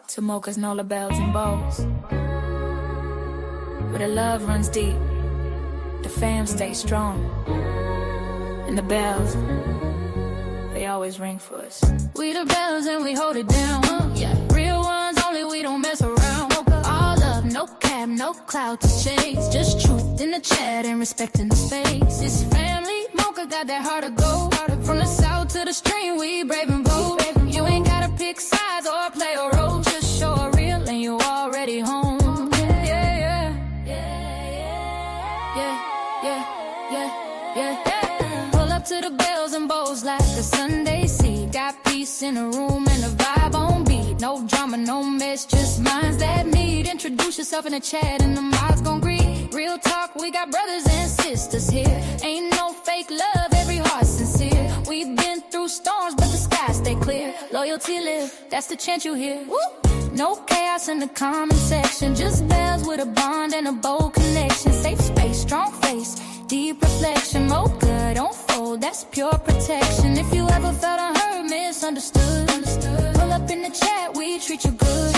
to Moca's and all the bells and bows. Where the love runs deep, the fam stays strong, and the bells, they always ring for us. We the bells and we hold it down. Yeah, real ones only, we don't mess around. All love, no cap, no clout to chase. Just truth in the chat and respecting the space. It's family, Moca got that heart of gold. From the south to the stream, we brave and bold. You ain't gotta pick sides or play a role. Just show a real and you already home. Yeah, yeah, yeah, yeah, yeah, yeah, yeah. Pull up to the bells and bowls like a Sunday seed. Got peace in the room and the vibe on beat. No drama, no mess, just minds that meet. Introduce yourself in the chat and the mods gon' greet. Real talk, we got brothers and sisters here. Ain't no fake love, every heart sincere. We've been through storms, but the skies stay clear. Loyalty live, that's the chant you hear. Woo! No chaos in the comment section. Just bells with a bond and a bold connection. Safe space, strong face, deep reflection. Mocha, don't fold, that's pure protection. If you ever felt unheard, misunderstood, pull up in the chat, we treat you good.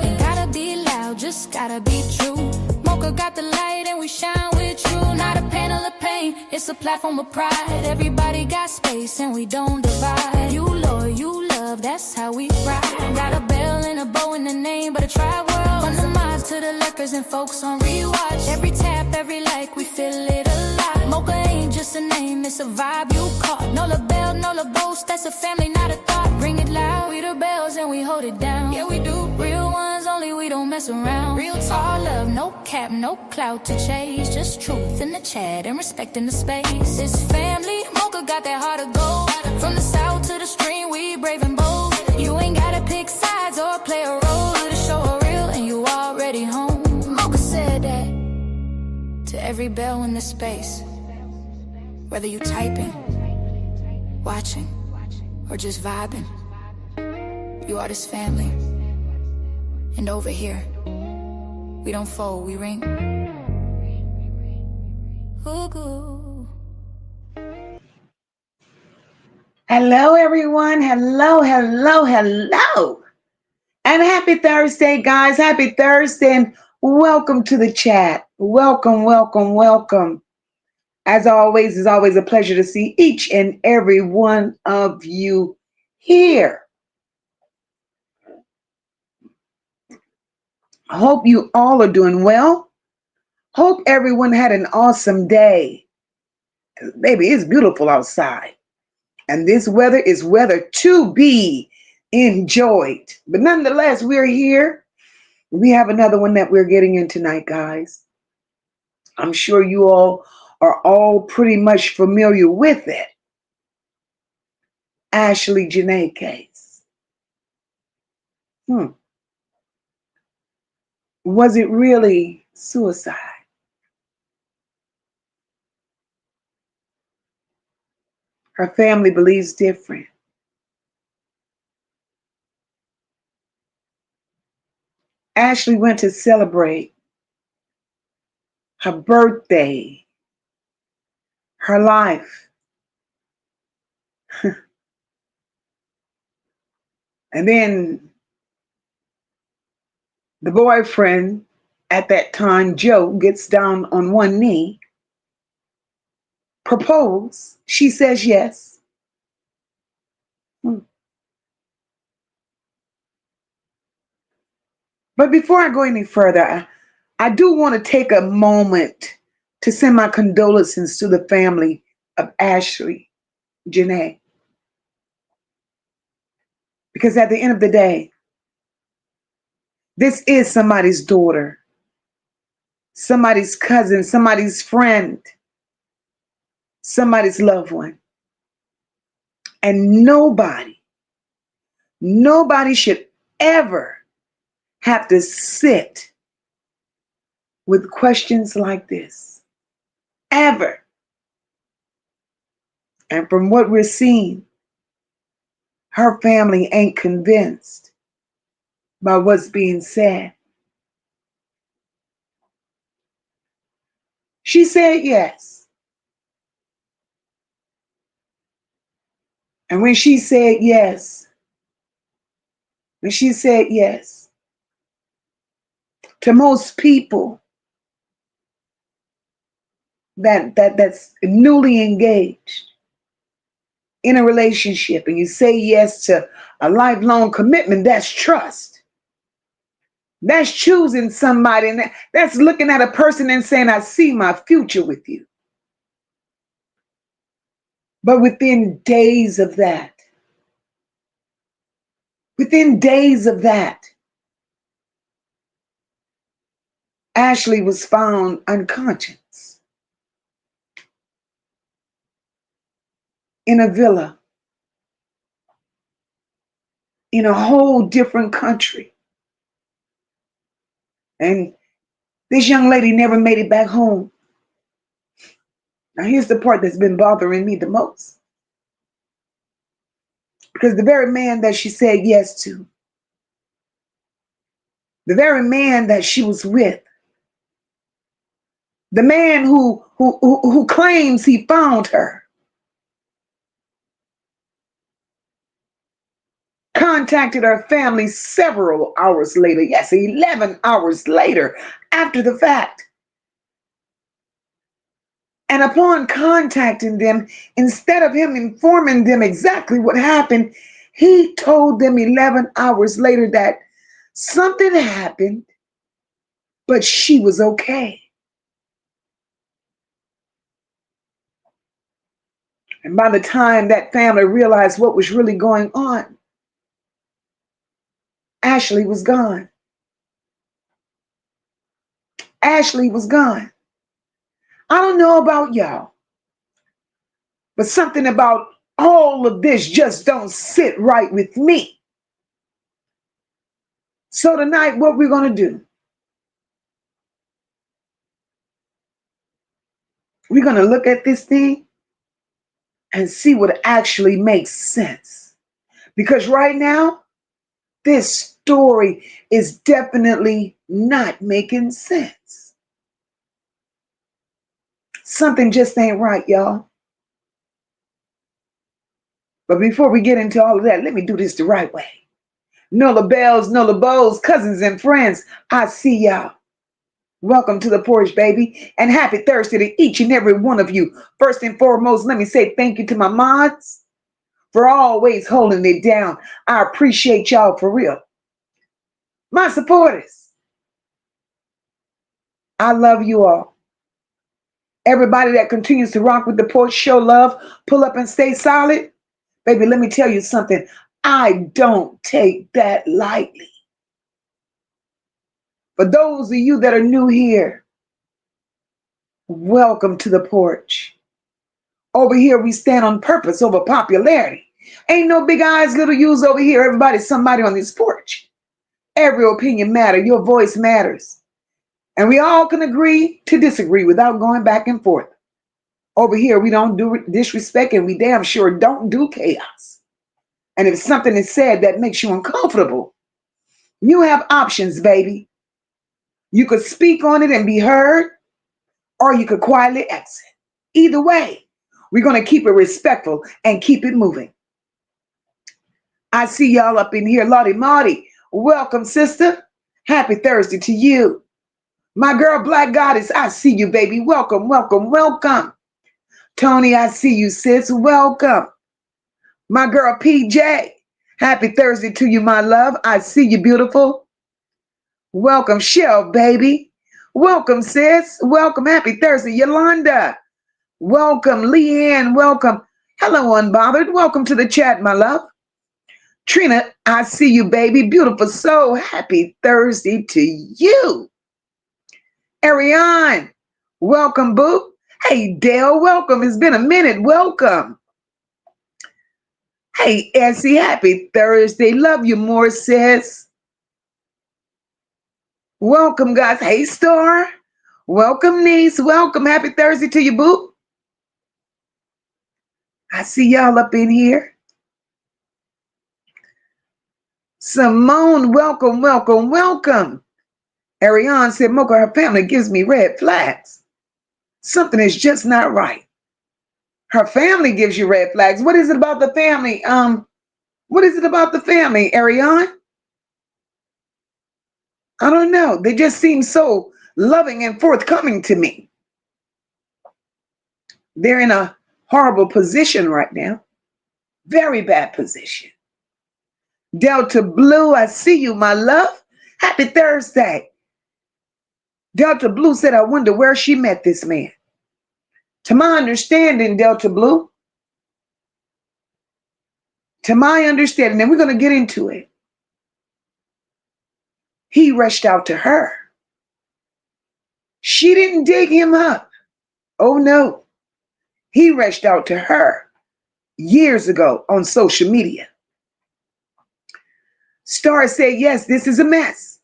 Ain't gotta be loud, just gotta be true. Mocha got the light and we shine with you. Not a panel of pain, it's a platform of pride. Everybody got space and we don't divide. You loyal, you love, that's how we ride. Got a bell and a bow in the name, but a tribe world. From the minds to the lurkers and folks on rewatch. Every tap, every like, we feel it alive. Mocha ain't just a name, it's a vibe you caught. No la bell, no la boast, that's a family, not a thought. Bring it loud, we the bells and we hold it down. Yeah, we do. Real ones only, we don't mess around. Real talk, all love, no cap, no clout to chase. Just truth in the chat and respecting the space. It's family, Mocha got that heart of gold. From the south to the stream, we brave and bold. You ain't gotta pick sides or play a role. To show a real and you already home. Mocha said that to every bell in the space. Whether you typing, watching, or just vibing, you are this family. And over here, we don't fold, we ring. Ooh. Hello, everyone. Hello, hello, hello. And happy Thursday, guys. Happy Thursday, and welcome to the chat. Welcome, welcome, welcome. As always, it's always a pleasure to see each and every one of you here. I hope you all are doing well. Hope everyone had an awesome day. Baby, it's beautiful outside. And this weather is weather to be enjoyed. But nonetheless, we're here. We have another one that we're getting in tonight, guys. I'm sure you all are all pretty much familiar with it. Ashlee Janae case. Was it really suicide? Her family believes different. Ashlee went to celebrate her birthday, her life. And then the boyfriend at that time, Joe, gets down on one knee, propose. She says yes. But before I go any further, I do want to take a moment to send my condolences to the family of Ashlee Janae. Because at the end of the day, this is somebody's daughter, somebody's cousin, somebody's friend, somebody's loved one. And nobody should ever have to sit with questions like this. Ever. And from what we're seeing, her family ain't convinced by what's being said. She said yes. And when she said yes, And she said yes. To most people that's newly engaged in a relationship and you say yes to a lifelong commitment, that's trust. That's choosing somebody, and that's looking at a person and saying, I see my future with you. But within days of that, Ashlee was found unconscious in a villa in a whole different country. And this young lady never made it back home. Now, here's the part that's been bothering me the most. Because the very man that she said yes to, the very man that she was with, the man who claims he found her, contacted her family several hours later. Yes, 11 hours later after the fact. And upon contacting them, instead of him informing them exactly what happened, he told them 11 hours later that something happened, but she was okay. And by the time that family realized what was really going on, Ashlee was gone. Ashlee was gone. I don't know about y'all, but something about all of this just don't sit right with me. So tonight, what we're going to do, we're going to look at this thing and see what actually makes sense. Because right now, this story is definitely not making sense. Something just ain't right, y'all. But before we get into all of that, let me do this the right way. Nola bells, Nola bows, cousins and friends, I see y'all. Welcome to the porch, baby, and happy Thursday to each and every one of you. First and foremost, let me say thank you to my mods for always holding it down. I appreciate y'all for real. My supporters, I love you all. Everybody that continues to rock with the porch, show love, pull up and stay solid. Baby, let me tell you something. I don't take that lightly. For those of you that are new here, welcome to the porch. Over here, we stand on purpose over popularity. Ain't no big eyes, little U's over here. Everybody's somebody on this porch. Every opinion matters. Your voice matters. And we all can agree to disagree without going back and forth. Over here, we don't do disrespect, and we damn sure don't do chaos. And if something is said that makes you uncomfortable, you have options, baby. You could speak on it and be heard, or you could quietly exit. Either way, we're going to keep it respectful and keep it moving. I see y'all up in here. Lottie Marty, welcome, sister. Happy Thursday to you. My girl, Black Goddess, I see you, baby. Welcome, welcome, welcome. Tony, I see you, sis. Welcome. My girl, PJ, happy Thursday to you, my love. I see you, beautiful. Welcome, Shell, baby. Welcome, sis. Welcome. Happy Thursday, Yolanda. Welcome, Leanne. Welcome. Hello, Unbothered. Welcome to the chat, my love. Trina, I see you, baby. Beautiful soul. Happy Thursday to you. Ariane, welcome, boo. Hey, Dale, welcome. It's been a minute. Welcome. Hey, Essie, happy Thursday. Love you more, sis. Welcome, guys. Hey, Star. Welcome, niece. Welcome. Happy Thursday to you, boo. I see y'all up in here. Simone, welcome, welcome, welcome. Ariane said, Mocha, her family gives me red flags. Something is just not right. Her family gives you red flags. What is it about the family? What is it about the family, Ariane? I don't know. They just seem so loving and forthcoming to me. They're in a horrible position right now. Very bad position. Delta Blue, I see you, my love. Happy Thursday. Delta Blue said, I wonder where she met this man. To my understanding, Delta Blue, to my understanding, and we're going to get into it, he rushed out to her. She didn't dig him up. Oh, no. He rushed out to her years ago on social media. Star said, yes, this is a mess.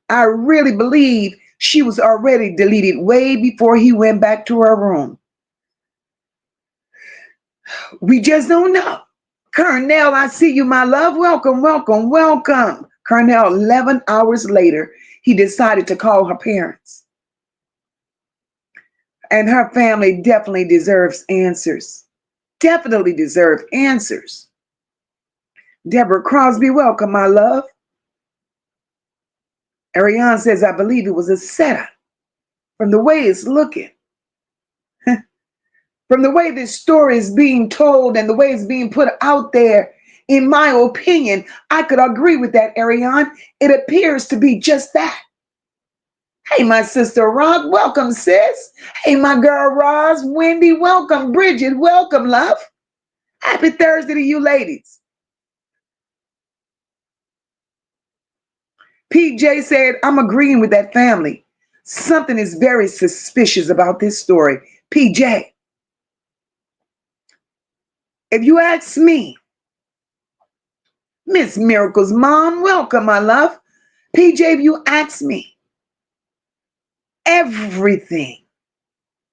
I really believe she was already deleted way before he went back to her room. We just don't know. Cornell, I see you, my love. Welcome, welcome, welcome. Cornell, 11 hours later, he decided to call her parents. And her family definitely deserves answers. Definitely deserve answers. Deborah Crosby, welcome, my love. Ariane says, I believe it was a setup from the way it's looking. From the way this story is being told and the way it's being put out there, in my opinion, I could agree with that, Ariane. It appears to be just that. Hey, my sister Rock, welcome, sis. Hey, my girl Roz, Wendy, welcome. Bridget, welcome, love. Happy Thursday to you ladies. PJ said, I'm agreeing with that family. Something is very suspicious about this story. PJ, if you ask me, Miss Miracle's mom, welcome, my love. PJ, if you ask me, everything,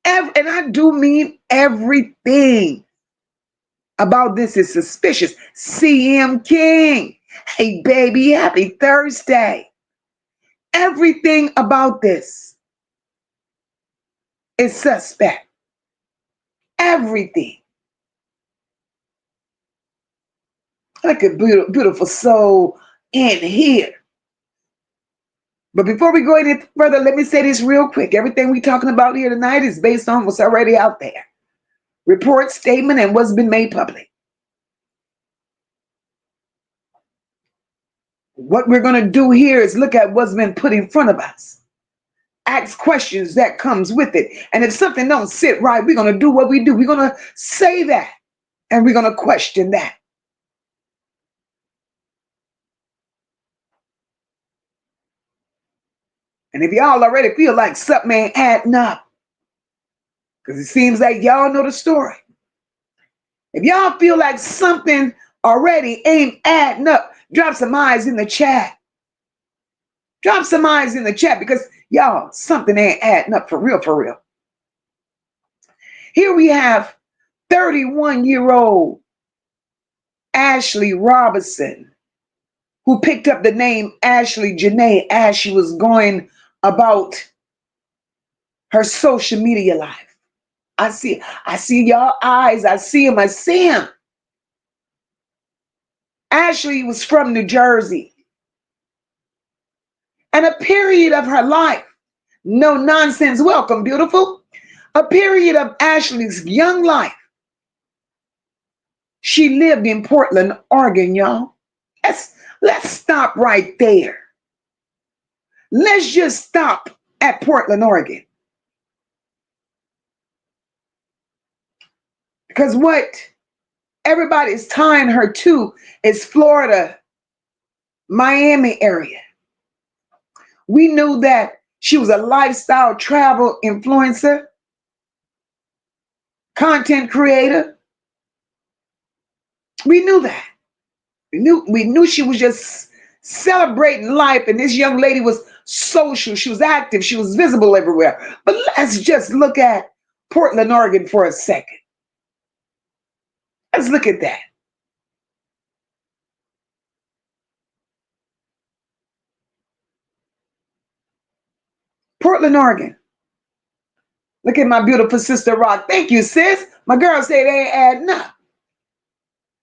and I do mean everything about this is suspicious. CM King, hey baby, happy Thursday. Everything about this is suspect. Everything. Like a beautiful, beautiful soul in here. But before we go any further, let me say this real quick. Everything we're talking about here tonight is based on what's already out there. Report, statement, and what's been made public. What we're going to do here is look at what's been put in front of us. Ask questions that comes with it. And if something don't sit right, we're going to do what we do. We're going to say that, and we're going to question that. And if y'all already feel like something ain't adding up, because it seems like y'all know the story. If y'all feel like something already ain't adding up, drop some eyes in the chat. Drop some eyes in the chat, because y'all, something ain't adding up for real, for real. Here we have 31-year-old Ashlee Robinson, who picked up the name Ashlee Janae as she was going about her social media life. I see y'all eyes. I see him. Ashlee was from New Jersey. And a period of her life, no nonsense, welcome, beautiful. A period of Ashlee's young life, she lived in Portland, Oregon, y'all. Let's stop right there. Let's just stop at Portland, Oregon. Because what everybody's tying her to is Florida, Miami area. We knew that she was a lifestyle travel influencer, content creator. We knew that. We knew she was just celebrating life, and this young lady was social. She was active. She was visible everywhere. But let's just look at Portland, Oregon for a second. Let's look at that. Portland, Oregon. Look at my beautiful sister Rock. Thank you, sis. My girl said they ain't adding up.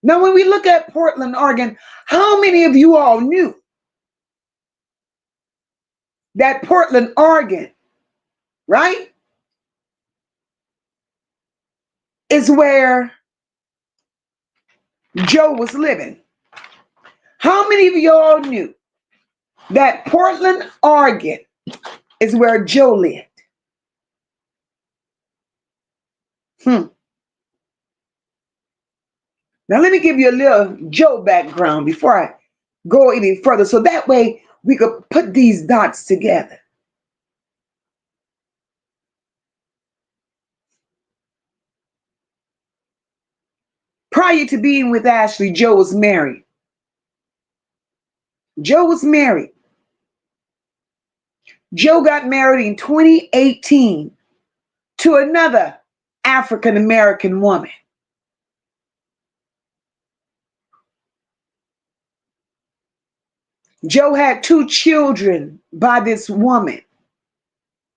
Now, when we look at Portland, Oregon, how many of you all knew that Portland, Oregon, right, is where Joe was living. How many of y'all knew that Portland, Oregon is where Joe lived? Now, let me give you a little Joe background before I go any further, so that way we could put these dots together. Prior to being with Ashlee, Joe was married. Joe was married. Joe got married in 2018 to another African American woman. Joe had 2 children by this woman,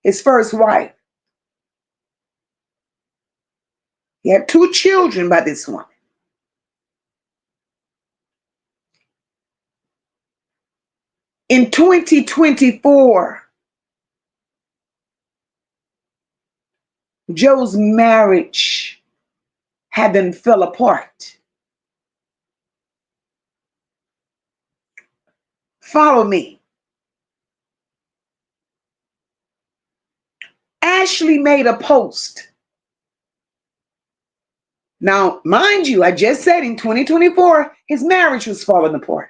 his first wife. He had 2 children by this woman. In 2024, Joe's marriage had been fell apart. Follow me. Ashlee made a post. Now, mind you, I just said in 2024, his marriage was falling apart.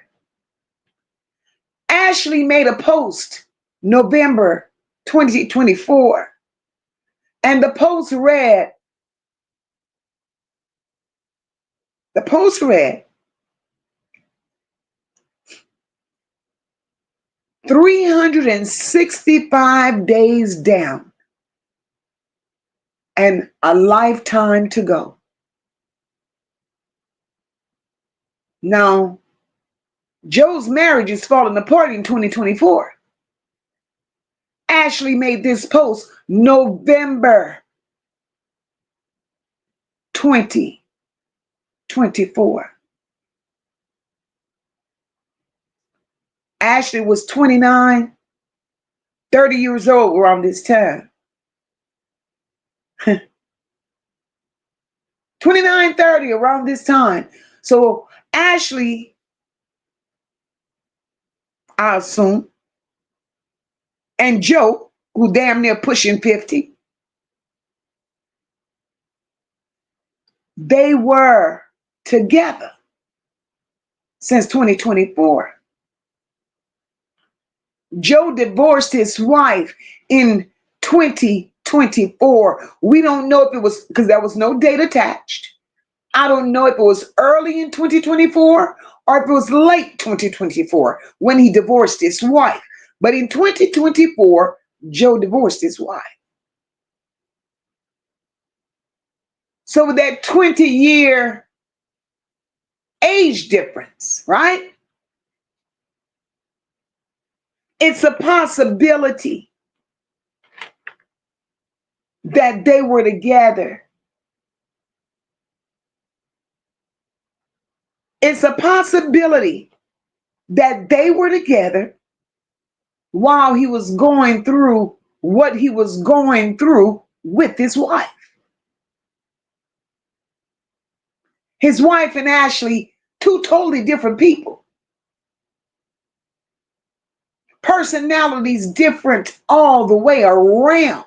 Ashlee made a post November 2024, and the post read, 365 days down and a lifetime to go. Now, Joe's marriage is falling apart in 2024. Ashlee made this post November 2024. Ashlee was 29, 30 years old around this time. 29, 30 around this time. So Ashlee, I assume, and Joe, who damn near pushing 50, they were together since 2024. Joe divorced his wife in 2024. We don't know if it was, because there was no date attached. I don't know if it was early in 2024 or if it was late 2024 when he divorced his wife. But in 2024, Joe divorced his wife. So with that 20-year age difference, right? It's a possibility that they were together. It's a possibility that they were together while he was going through what he was going through with his wife. His wife and Ashlee, 2 totally different people. Personalities different all the way around.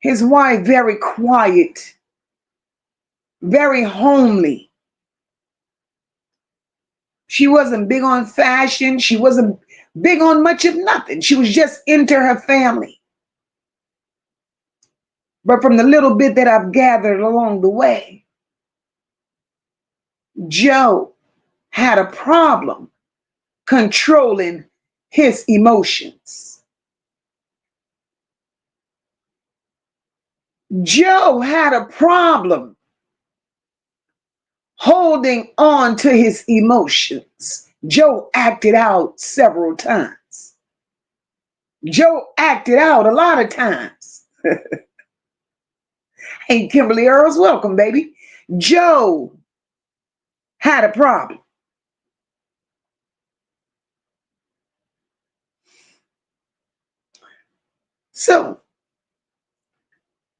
His wife, very quiet, very homely. She wasn't big on fashion. She wasn't big on much of nothing. She was just into her family. But from the little bit that I've gathered along the way, Joe had a problem controlling his emotions. Joe had a problem holding on to his emotions. Joe acted out several times. Joe acted out a lot of times. Hey, Kimberly Earls, welcome, baby. Joe had a problem. So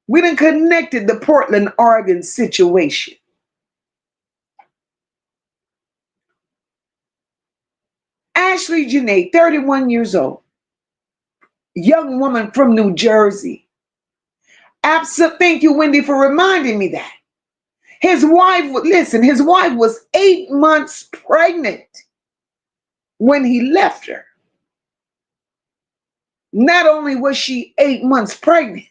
we done connected the Portland, Oregon situation. Ashlee Janae, 31 years old, young woman from New Jersey. Thank you, Wendy, for reminding me that. His wife was 8 months pregnant when he left her. Not only was she 8 months pregnant,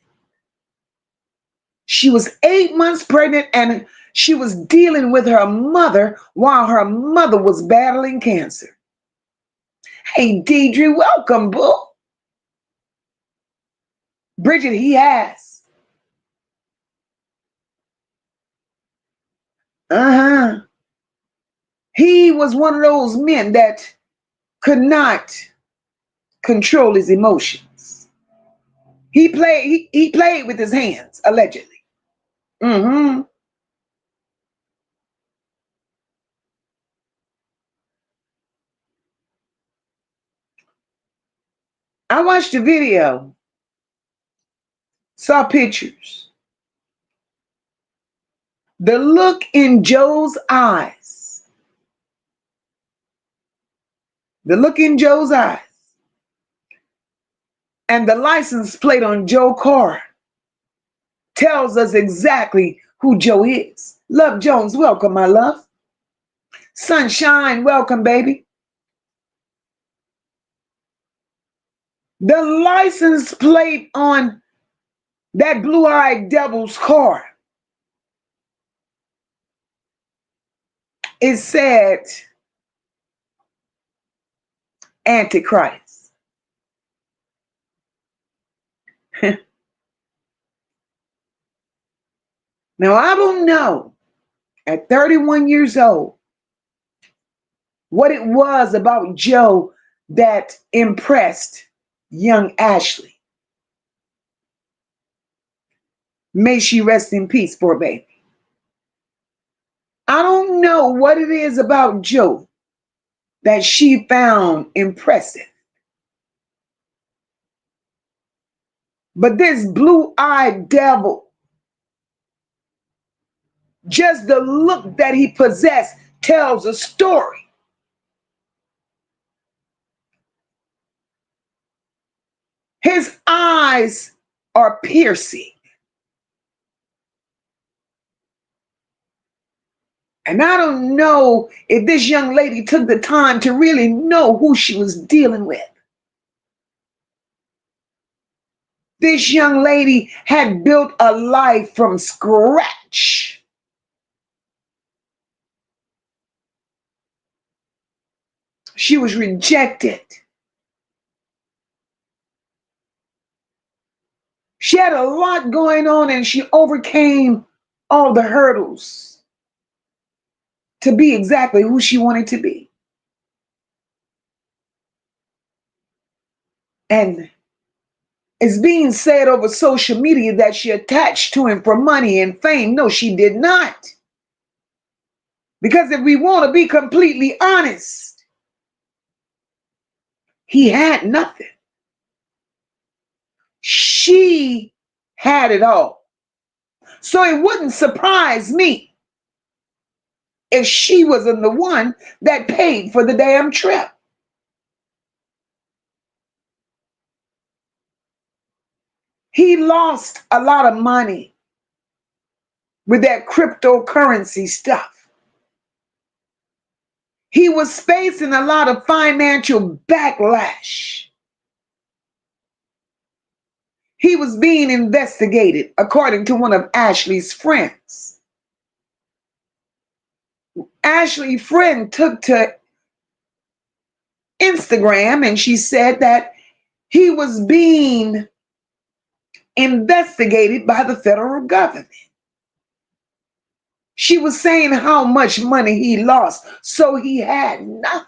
she was 8 months pregnant and she was dealing with her mother while her mother was battling cancer. Hey, Deidre, welcome, boo. Bridget, he has. He was one of those men that could not control his emotions. He played with his hands, allegedly. I watched the video, saw pictures. The look in Joe's eyes, and the license plate on Joe's car tells us exactly who Joe is. Love Jones, welcome, my love. Sunshine, welcome, baby. The license plate on that blue-eyed devil's car, it said Antichrist. Now, I don't know at 31 years old what it was about Joe that impressed young Ashlee. May she rest in peace, poor baby. I don't know what it is about Joe that she found impressive. But this blue-eyed devil, just the look that he possessed tells a story. His eyes are piercing. And I don't know if this young lady took the time to really know who she was dealing with. This young lady had built a life from scratch. She was rejected. She had a lot going on and she overcame all the hurdles to be exactly who she wanted to be. And it's being said over social media that she attached to him for money and fame. No, she did not. Because if we want to be completely honest, he had nothing. She had it all. So it wouldn't surprise me if she wasn't the one that paid for the damn trip. He lost a lot of money with that cryptocurrency stuff. He was facing a lot of financial backlash. He was being investigated, according to one of Ashlee's friends. Ashlee's friend took to Instagram and she said that he was being investigated by the federal government. She was saying how much money he lost, so he had nothing.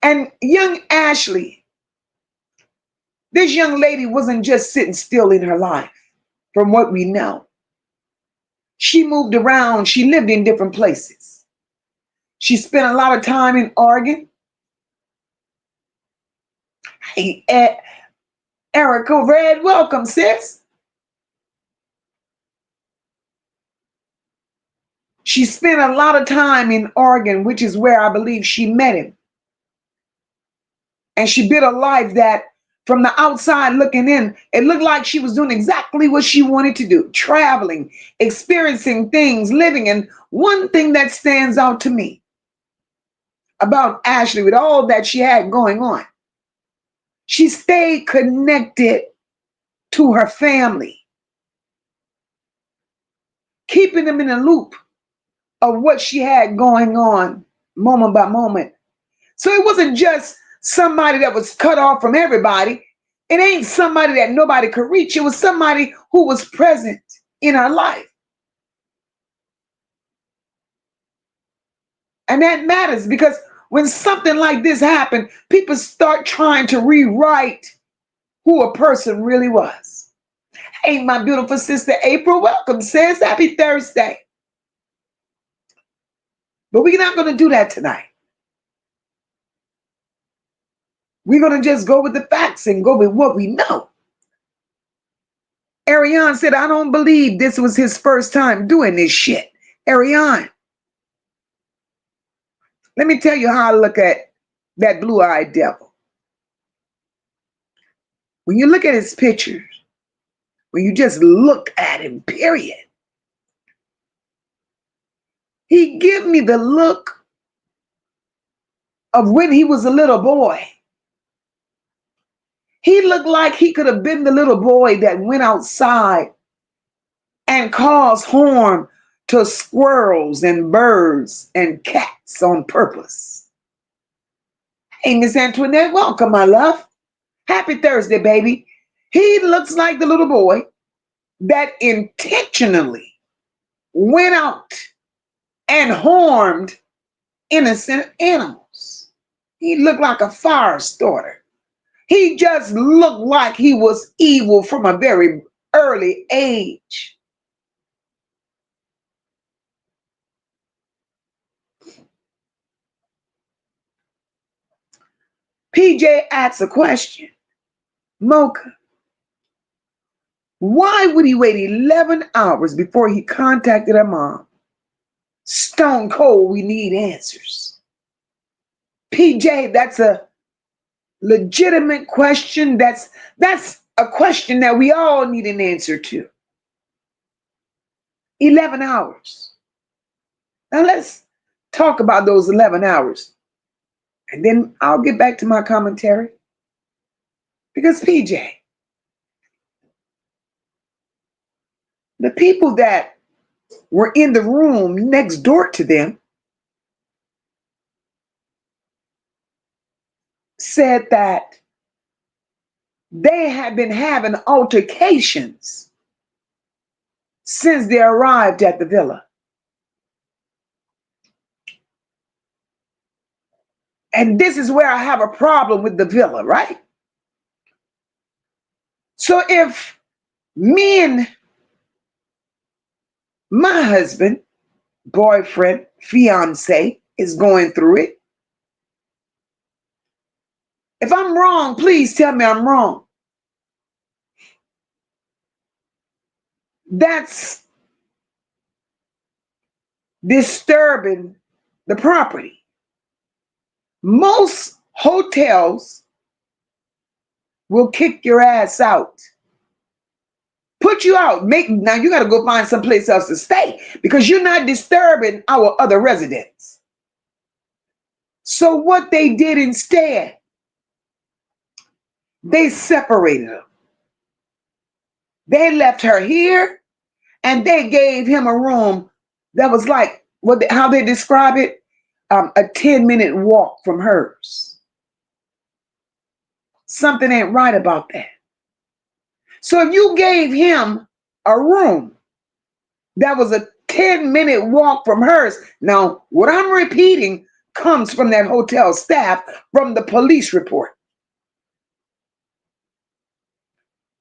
And young Ashlee, this young lady wasn't just sitting still in her life, from what we know. She moved around. She lived in different places. She spent a lot of time in Oregon. Hey, Erica Red, welcome, sis. She spent a lot of time in Oregon, which is where I believe she met him. And she built a life that, from the outside looking in, it looked like she was doing exactly what she wanted to do, traveling, experiencing things, living. And one thing that stands out to me about Ashlee, with all that she had going on, she stayed connected to her family, keeping them in the loop of what she had going on moment by moment. So it wasn't just somebody that was cut off from everybody. It ain't somebody that nobody could reach. It was somebody who was present in her life. And that matters, because when something like this happened, people start trying to rewrite who a person really was. Hey, my beautiful sister April, welcome, sis. Happy Thursday. But we're not going to do that tonight. We're going to just go with the facts and go with what we know. Ariane said, I don't believe this was his first time doing this shit. Ariane, let me tell you how I look at that blue-eyed devil. When you look at his pictures, when you just look at him, period, he give me the look of when he was a little boy. He looked like he could have been the little boy that went outside and caused harm to squirrels and birds and cats on purpose. Hey, Miss Antoinette, welcome, my love. Happy Thursday, baby. He looks like the little boy that intentionally went out and harmed innocent animals. He looked like a fire starter. He just looked like he was evil from a very early age. PJ asks a question. Moca, why would he wait 11 hours before he contacted her mom? Stone cold, we need answers. PJ, that's a legitimate question. That's a question that we all need an answer to. 11 hours. Now let's talk about those 11 hours. And then I'll get back to my commentary. Because PJ, the people that were in the room next door to them said that they had been having altercations since they arrived at the villa. And this is where I have a problem with the villa, right? So if me and my husband, boyfriend, fiancé is going through it, if I'm wrong, please tell me I'm wrong. That's disturbing the property. Most hotels will kick your ass out. Put you out. Now you got to go find someplace else to stay because you're not disturbing our other residents. So what they did instead, they separated them. They left her here and they gave him a room that was like, how they describe it, a 10-minute walk from hers. Something ain't right about that. So if you gave him a room that was a 10-minute walk from hers, now what I'm repeating comes from that hotel staff, from the police report.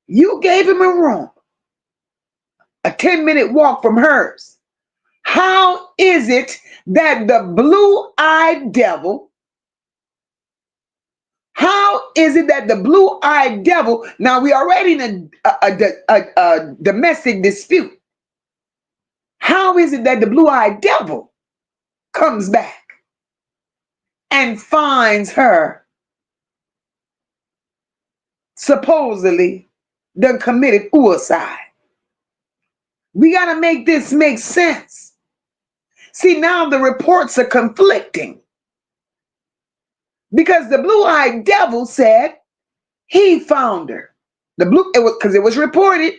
You gave him a room a 10-minute walk from hers. How is it that the blue-eyed devil, now we already in a domestic dispute. How is it that the blue-eyed devil comes back and finds her supposedly done committed suicide? We got to make this make sense. See, now the reports are conflicting because the blue-eyed devil said he found her. Because it was reported.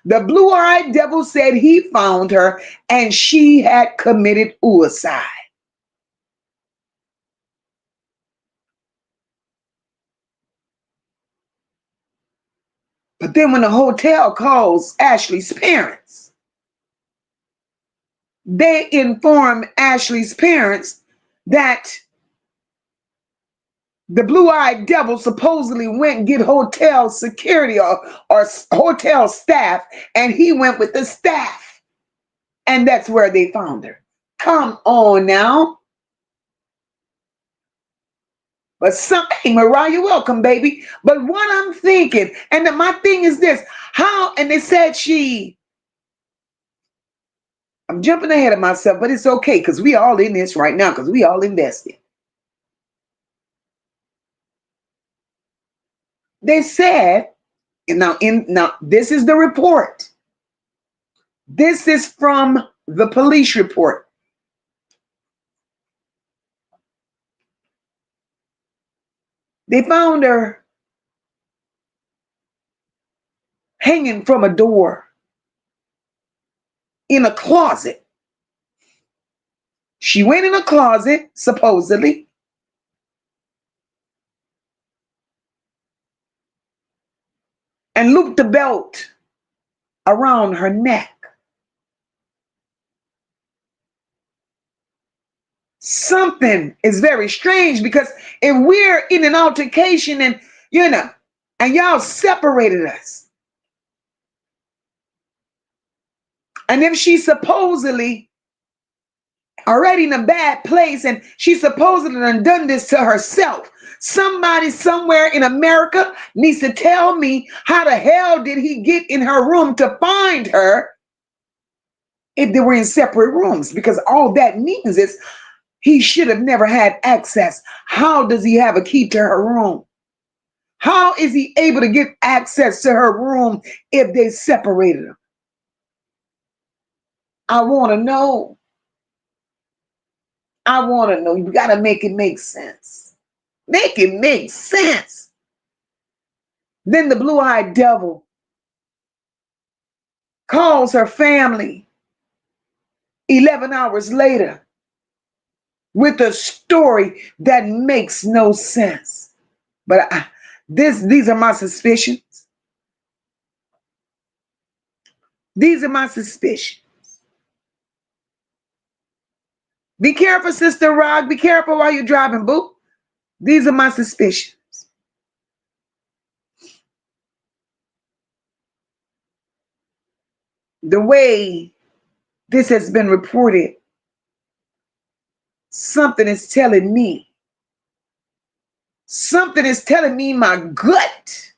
The blue-eyed devil said he found her and she had committed suicide. But then when the hotel calls Ashlee's parents, they inform Ashlee's parents that the blue-eyed devil supposedly went and get hotel security or hotel staff, and he went with the staff. And that's where they found her. Come on now. But hey, Mariah, you're welcome, baby. But what I'm thinking, and then my thing is this, and they said I'm jumping ahead of myself, but it's okay, because we all in this right now, because we all invested. They said, now this is the report. This is from the police report. They found her hanging from a door in a closet. She went in a closet, supposedly, and looped the belt around her neck. Something is very strange, because if we're in an altercation and y'all separated us, and if she supposedly already in a bad place and she supposedly done this to herself, somebody somewhere in America needs to tell me how the hell did he get in her room to find her if they were in separate rooms? Because all that means is he should have never had access. How does he have a key to her room? How is he able to get access to her room if they separated them? I want to know. I want to know. You got to make it make sense. Make it make sense. Then the blue-eyed devil calls her family 11 hours later with a story that makes no sense. But these are my suspicions. These are my suspicions. Be careful, Sister Rock. Be careful while you're driving, boo. These are my suspicions. The way this has been reported, something is telling me. Something is telling me, my gut,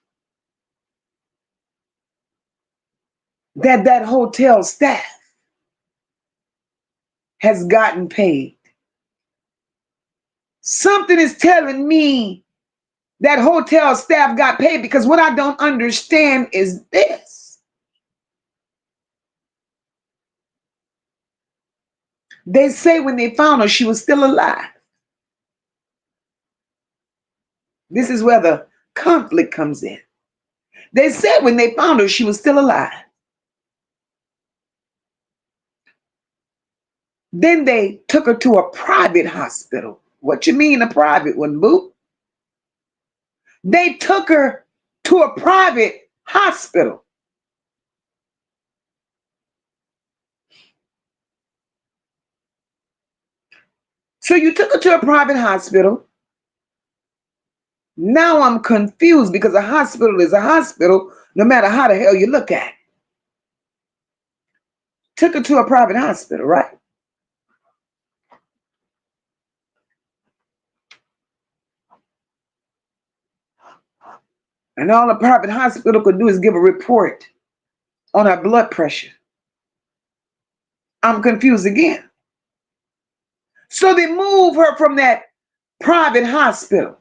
that hotel staff has gotten paid. Something is telling me that hotel staff got paid, because what I don't understand is this. They say when they found her, she was still alive. This is where the conflict comes in. They said when they found her, she was still alive. Then they took her to a private hospital. What you mean a private one, boo? They took her to a private hospital. So you took her to a private hospital. Now I'm confused, because a hospital is a hospital no matter how the hell you look at it. took her to a private hospital, right? And all a private hospital could do is give a report on her blood pressure. I'm confused again. So they move her from that private hospital.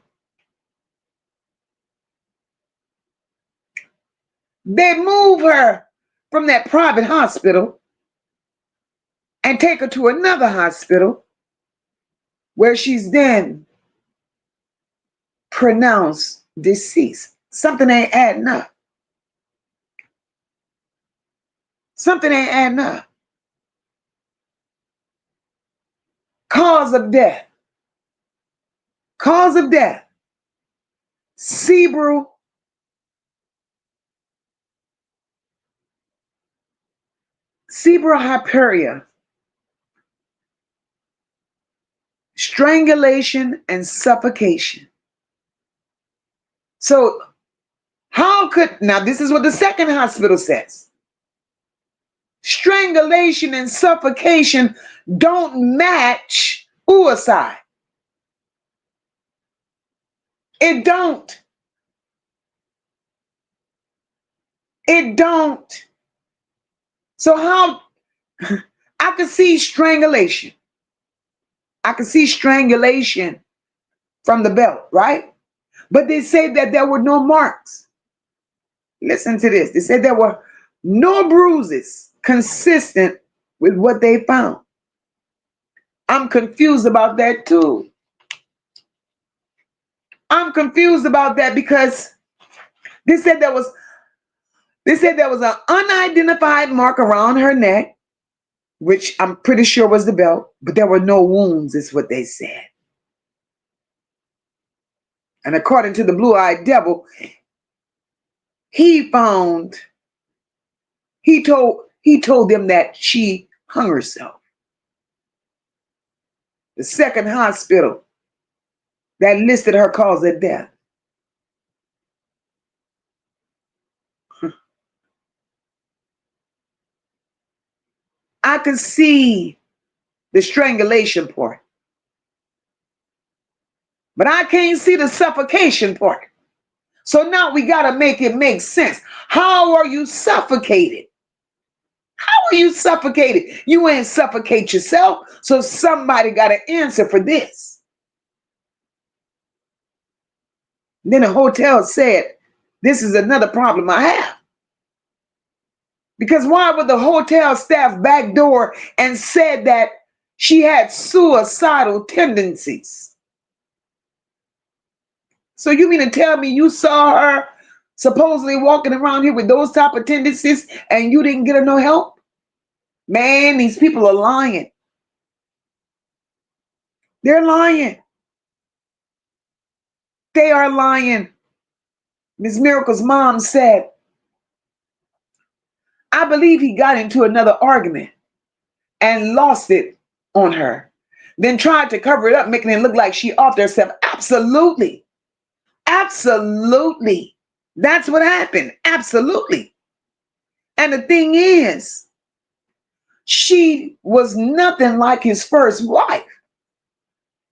They move her from that private hospital and take her to another hospital where she's then pronounced deceased. Something ain't adding up. Something ain't adding up. Cause of death. Cause of death. Cerebral hyperia, strangulation, and suffocation. So how could, now this is what the second hospital says. Strangulation and suffocation don't match suicide. It don't. It don't. So how, I could see strangulation. I could see strangulation from the belt, right? But they say that there were no marks. Listen to this. They said there were no bruises consistent with what they found. I'm confused about that too. I'm confused about that because they said there was an unidentified mark around her neck, which I'm pretty sure was the belt, but there were no wounds, is what they said. And according to the blue-eyed devil, he told them that she hung herself. The second hospital that listed her cause of death. I could see the strangulation part, but I can't see the suffocation part. So now we got to make it make sense. How are you suffocated? How are you suffocated? You ain't suffocate yourself, so somebody got an answer for this. Then the hotel said, this is another problem I have. Because why would the hotel staff backdoor and said that she had suicidal tendencies? So you mean to tell me you saw her supposedly walking around here with those type of tendencies and you didn't get her no help? Man, these people are lying. They're lying. They are lying. Miss Miracle's mom said, I believe he got into another argument and lost it on her. Then tried to cover it up, making it look like she offed herself. Absolutely. Absolutely. That's what happened. Absolutely. And the thing is, she was nothing like his first wife.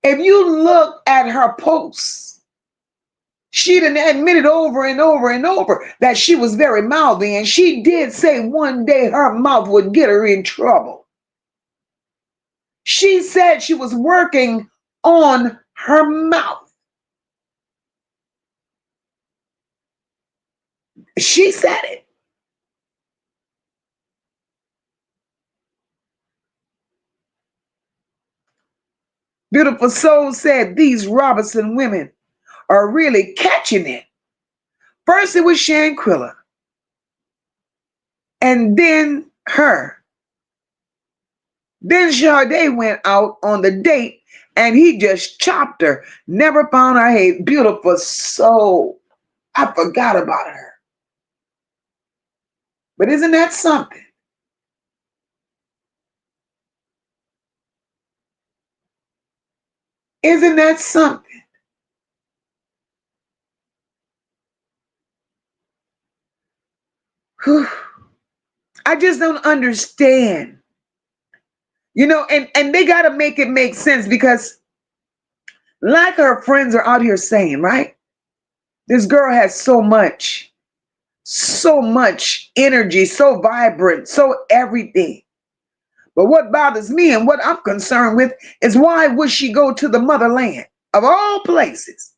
If you look at her posts, she done admitted over and over and over that she was very mouthy, and she did say one day her mouth would get her in trouble. She said she was working on her mouth. She said it. Beautiful Soul said these Robinson women are really catching it. First it was Shanquilla, and then her. Then Sade went out on the date and he just chopped her. Never found her hate. Beautiful Soul. I forgot about her. But isn't that something? Isn't that something? Whew. I just don't understand. You know, and they got to make it make sense because, like her friends are out here saying, right? This girl has so much energy, so vibrant, so everything. But what bothers me and what I'm concerned with is, why would she go to the motherland of all places?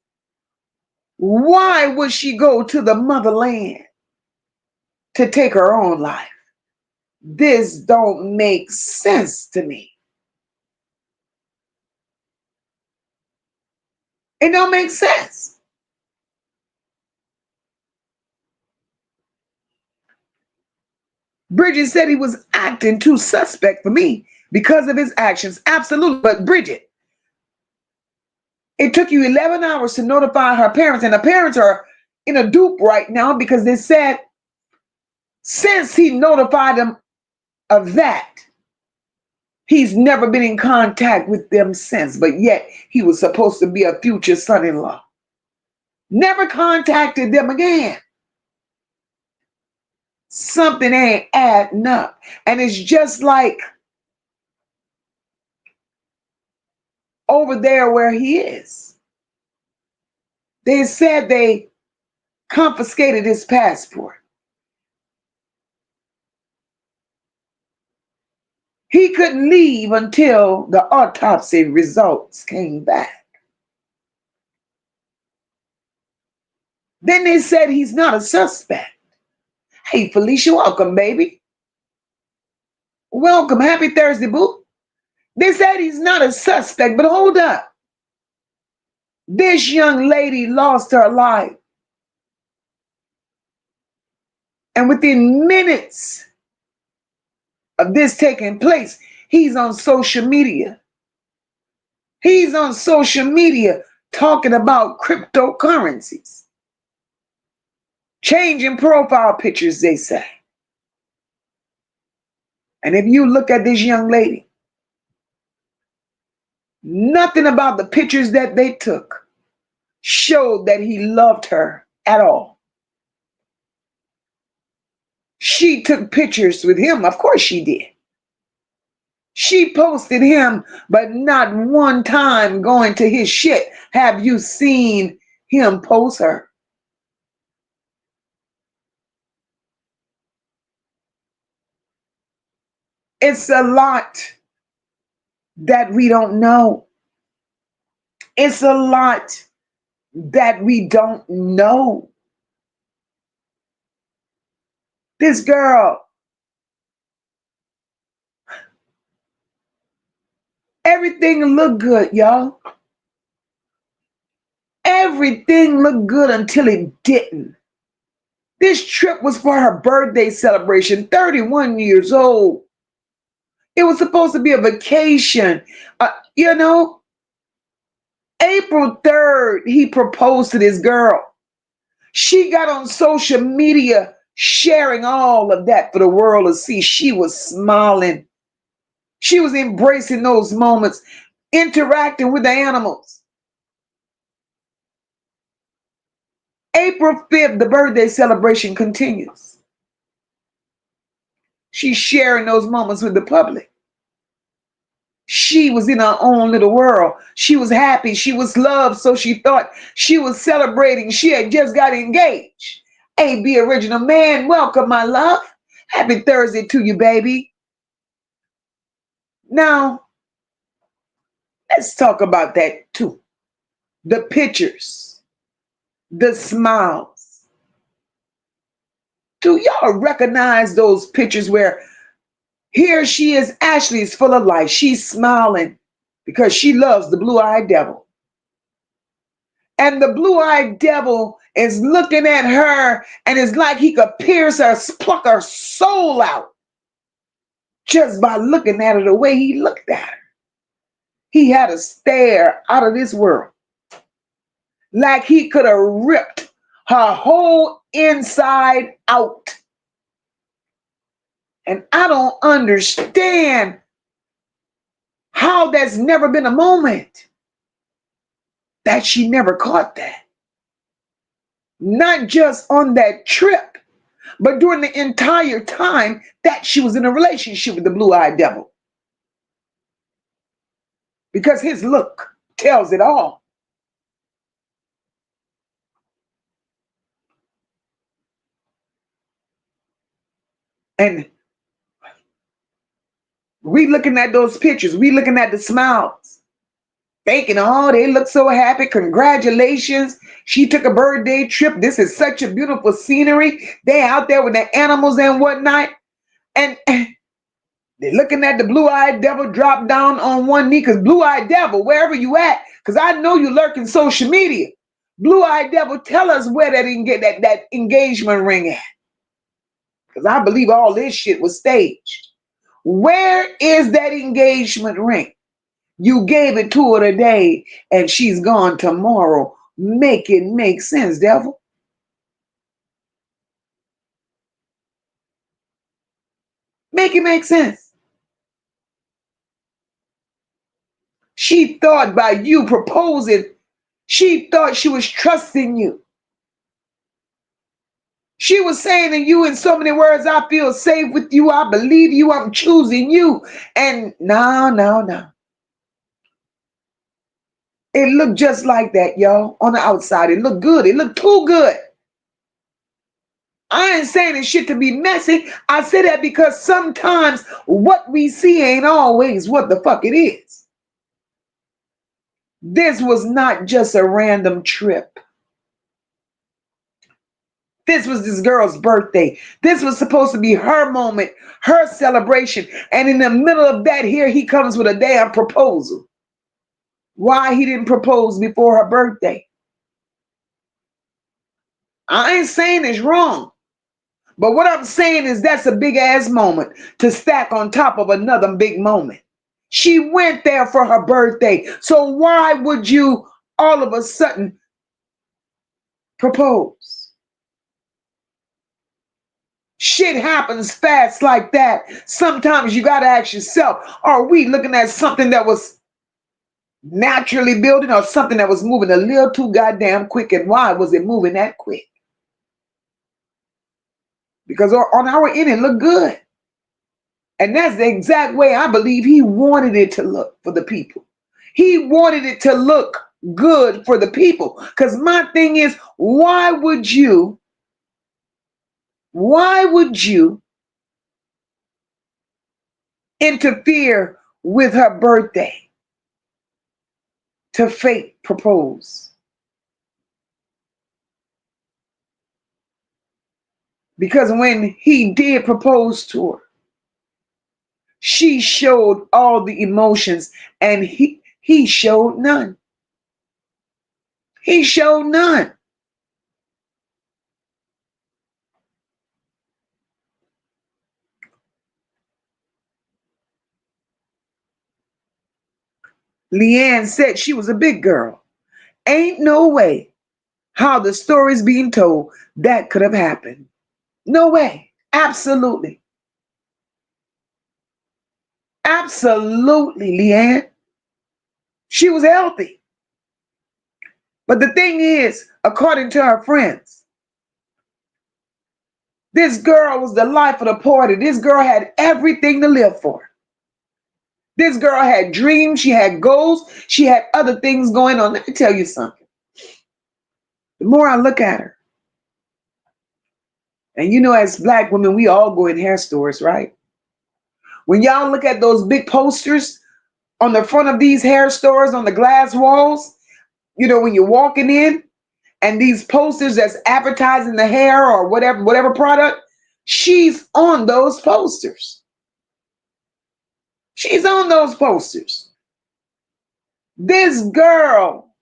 Why would she go to the motherland to take her own life? This don't make sense to me. It don't make sense. Bridget said he was acting too suspect for me because of his actions. Absolutely. But Bridget, it took you 11 hours to notify her parents, and the parents are in a dupe right now because they said since he notified them of that, he's never been in contact with them since. But yet he was supposed to be a future son-in-law. Never contacted them again. Something ain't adding up. And it's just like over there where he is. They said they confiscated his passport. He couldn't leave until the autopsy results came back. Then they said he's not a suspect. Hey, Felicia, welcome, baby. Welcome. Happy Thursday, boo. They said he's not a suspect, but hold up. This young lady lost her life. And within minutes of this taking place, he's on social media. He's on social media talking about cryptocurrencies. Changing profile pictures, they say. And if you look at this young lady, nothing about the pictures that they took showed that he loved her at all. She took pictures with him. Of course she did. She posted him, but not one time going to his shit have you seen him post her. It's a lot that we don't know. It's a lot that we don't know. This girl, everything looked good, y'all. Everything looked good until it didn't. This trip was for her birthday celebration, 31 years old. It was supposed to be a vacation. You know, April 3rd, he proposed to this girl. She got on social media sharing all of that for the world to see. She was smiling. She was embracing those moments, interacting with the animals. April 5th, the birthday celebration continues. She's sharing those moments with the public. She was in her own little world. She was happy. She was loved. So she thought she was celebrating. She had just got engaged. AB Original Man, welcome, my love. Happy Thursday to you, baby. Now, let's talk about that too. The pictures, the smiles. Do y'all recognize those pictures where here she is, Ashlee is full of life. She's smiling because she loves the blue-eyed devil. And the blue-eyed devil is looking at her and it's like he could pierce her, pluck her soul out just by looking at her the way he looked at her. He had a stare out of this world. Like he could have ripped her whole inside out. And I don't understand how that's never been a moment that she never caught that. Not just on that trip, But during the entire time that she was in a relationship with the blue-eyed devil, because his look tells it all. And we looking at those pictures, we looking at the smiles, thinking, oh, they look so happy. Congratulations. She took a birthday trip. This is such a beautiful scenery. They out there with the animals and whatnot. And they're looking at the blue-eyed devil drop down on one knee. Because blue-eyed devil, wherever you at, because I know you lurk in social media. Blue-eyed devil, tell us where that engagement ring at. Because I believe all this shit was staged. Where is that engagement ring? You gave it to her today and she's gone tomorrow. Make it make sense, devil. Make it make sense. She thought by you proposing, she thought she was trusting you. She was saying to you in so many words, I feel safe with you. I believe you. I'm choosing you. And no. It looked just like that, y'all. On the outside, it looked good. It looked too good. I ain't saying this shit to be messy. I say that because sometimes what we see ain't always what the fuck it is. This was not just a random trip. This was this girl's birthday. This was supposed to be her moment, her celebration. And in the middle of that, here he comes with a damn proposal. Why he didn't propose before her birthday? I ain't saying it's wrong. But what I'm saying is that's a big ass moment to stack on top of another big moment. She went there for her birthday. So why would you all of a sudden propose? Shit happens fast like that. Sometimes you got to ask yourself, are we looking at something that was naturally building or something that was moving a little too goddamn quick? And why was it moving that quick? Because on our end, it looked good. And that's the exact way I believe he wanted it to look for the people. He wanted it to look good for the people. Because my thing is, why would you interfere with her birthday to fake propose? Because when he did propose to her, she showed all the emotions and he showed none. He showed none. Leanne said she was a big girl. Ain't no way how the story's being told that could have happened. No way. Absolutely. Absolutely, Leanne. She was healthy. But the thing is, according to her friends, this girl was the life of the party. This girl had everything to live for. This girl had dreams. She had goals. She had other things going on. Let me tell you something. The more I look at her, and you know, as Black women, we all go in hair stores, right? When y'all look at those big posters on the front of these hair stores on the glass walls, you know, when you're walking in, and these posters that's advertising the hair or whatever product, she's on those posters. She's on those posters. This girl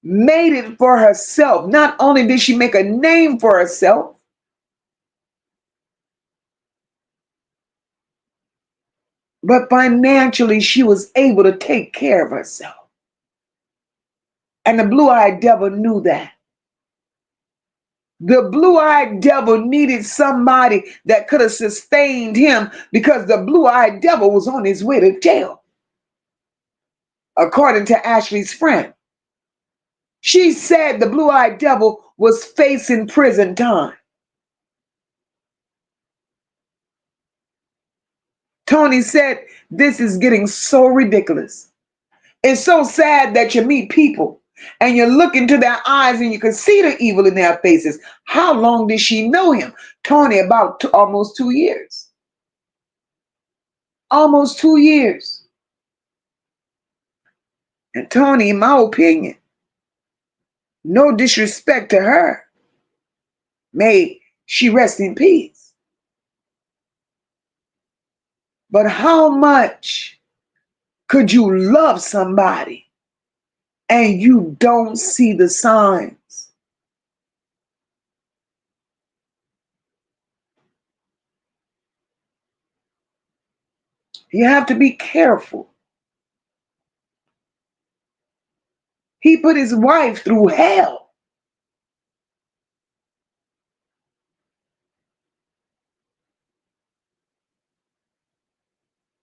made it for herself. Not only did she make a name for herself, but financially she was able to take care of herself. And the blue-eyed devil knew that. The blue-eyed devil needed somebody that could have sustained him because the blue-eyed devil was on his way to jail. According to Ashlee's friend, She said the blue-eyed devil was facing prison time. Tony said, this is getting so ridiculous. It's so sad that you meet people and you look into their eyes and you can see the evil in their faces. How long did she know him? Tony, about almost 2 years. Almost 2 years. And Tony, in my opinion, no disrespect to her, may she rest in peace. But how much could you love somebody and you don't see the signs? You have to be careful. He put his wife through hell.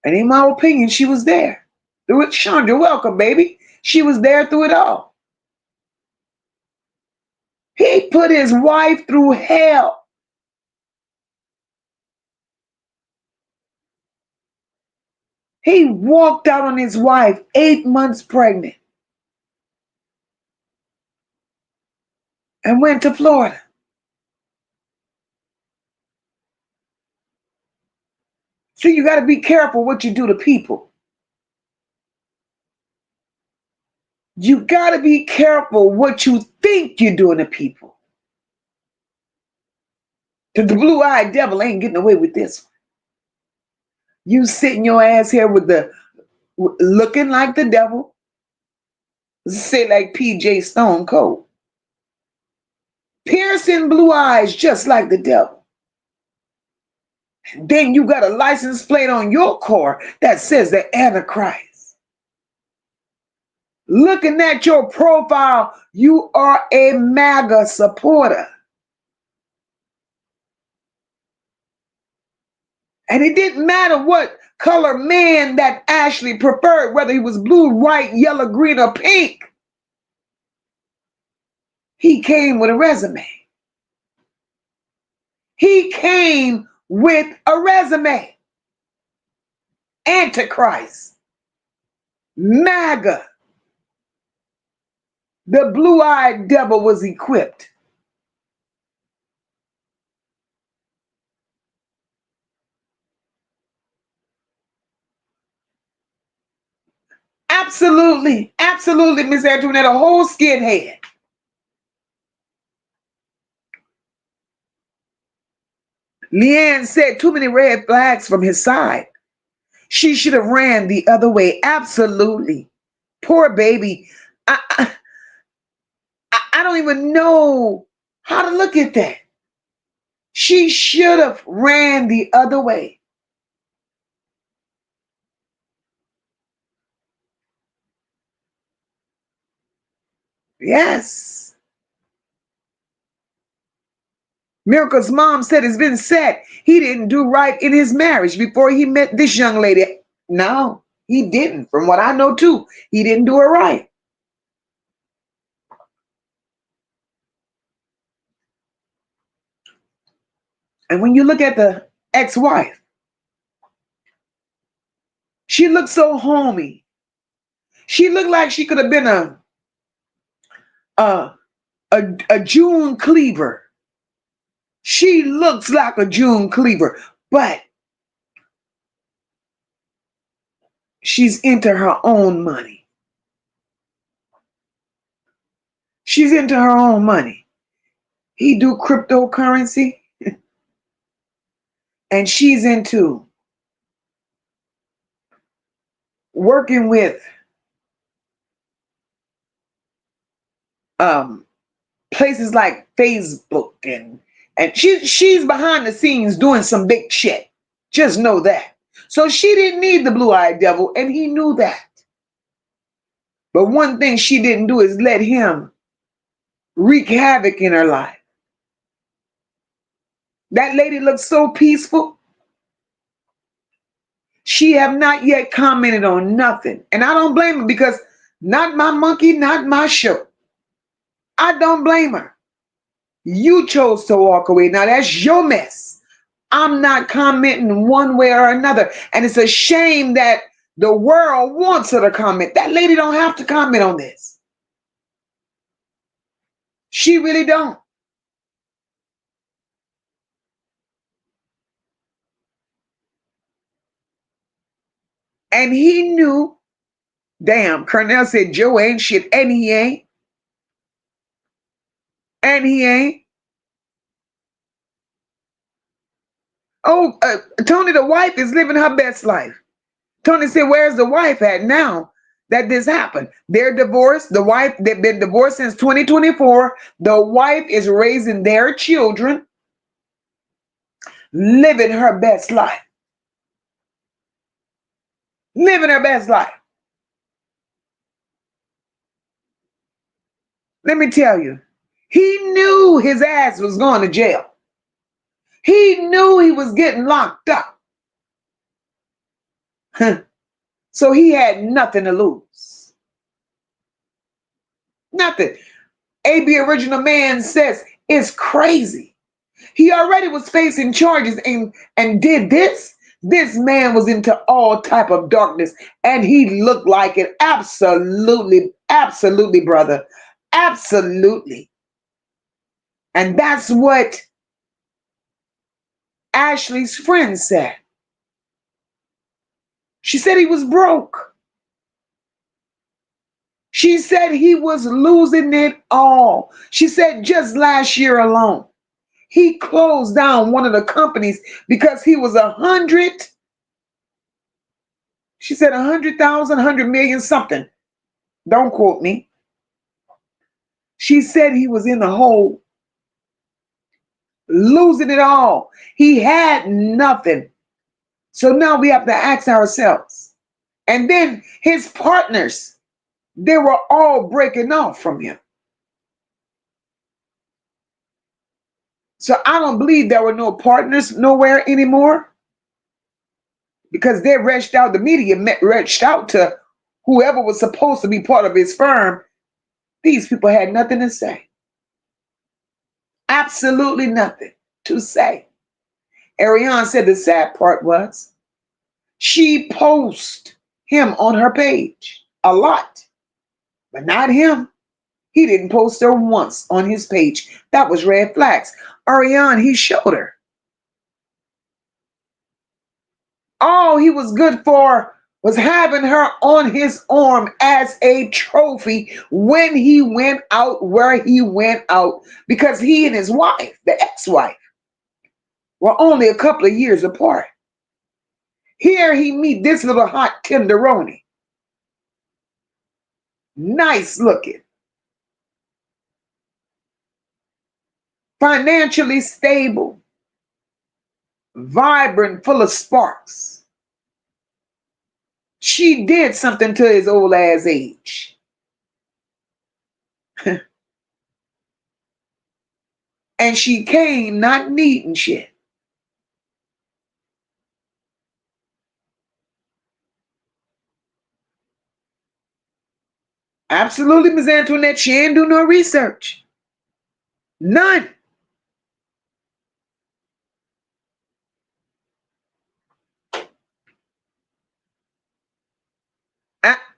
And in my opinion, she was there through it. Chandra, welcome, baby. She was there through it all. He put his wife through hell. He walked out on his wife 8 months pregnant and went to Florida. So you got to be careful what you do to people. You got to be careful what you think you're doing to people. Because the blue-eyed devil ain't getting away with this one. You sitting your ass here with looking like the devil. Say like PJ Stone Cold. Piercing blue eyes just like the devil. Then you got a license plate on your car that says the Antichrist. Looking at your profile, you are a MAGA supporter. And it didn't matter what color man that Ashlee preferred, whether he was blue, white, yellow, green, or pink. He came with a resume. He came with a resume. Antichrist. MAGA. The blue-eyed devil was equipped. Absolutely, absolutely, Miss Antoinette, a whole skinhead. Leanne said too many red flags from his side. She should have ran the other way. Absolutely. Poor baby. I don't even know how to look at that. She should have ran the other way. Yes. Miracle's mom said it's been said he didn't do right in his marriage before he met this young lady. No, he didn't. From what I know too, he didn't do it right. And when you look at the ex-wife, she looked so homey. She looked like she could have been a June Cleaver. She looks like a June Cleaver, but she's into her own money. She's into her own money. He do cryptocurrency, and she's into working with places like Facebook, and she's behind the scenes doing some big shit. Just know that. So she didn't need the blue-eyed devil, and he knew that. But one thing she didn't do is let him wreak havoc in her life. That lady looks so peaceful. She have not yet commented on nothing. And I don't blame her, because not my monkey, not my show. I don't blame her. You chose to walk away. Now that's your mess. I'm not commenting one way or another. And it's a shame that the world wants her to comment. That lady don't have to comment on this. She really don't. And he knew, damn, Cornell said Joe ain't shit, and he ain't. And he ain't. Oh, Tony, the wife is living her best life. Tony said, where's the wife at now that this happened? They're divorced. The wife, they've been divorced since 2024. The wife is raising their children, living her best life. Living her best life. Let me tell you, he knew his ass was going to jail. He knew he was getting locked up. So he had nothing to lose. Nothing. AB Original Man says it's crazy. He already was facing charges and did this. This man was into all type of darkness, and he looked like it. Absolutely, absolutely, brother. Absolutely. And that's what Ashlee's friend said. She said he was broke. She said he was losing it all. She said just last year alone, he closed down one of the companies because he was 100. She said 100,000, 100 million something. Don't quote me. She said he was in the hole, losing it all. He had nothing. So now we have to ask ourselves. And then his partners, they were all breaking off from him. So I don't believe there were no partners nowhere anymore, because they reached out, the media reached out to whoever was supposed to be part of his firm. These people had nothing to say. Absolutely nothing to say. Ariane said the sad part was she posted him on her page a lot, but not him. He didn't post her once on his page. That was red flags. Ariane, he showed her. All he was good for was having her on his arm as a trophy when he went out where he went out, because he and his wife, the ex-wife, were only a couple of years apart. Here he meet this little hot tenderoni. Nice looking. Financially stable. Vibrant, full of sparks. She did something to his old ass age. And she came not needing shit. Absolutely, Ms. Antoinette, she ain't do no research. None.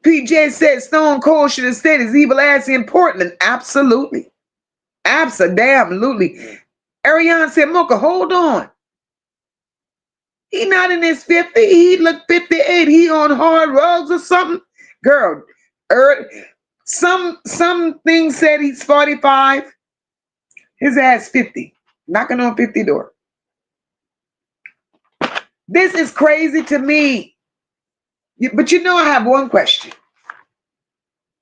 PJ said Stone Cold should have said his evil ass in Portland. Absolutely. Absolutely. Ariane said, Mocha, hold on. He not in his 50. He look 58. He on hard drugs or something. Girl, some things said he's 45. His ass 50. Knocking on 50 door. This is crazy to me. But you know, I have one question.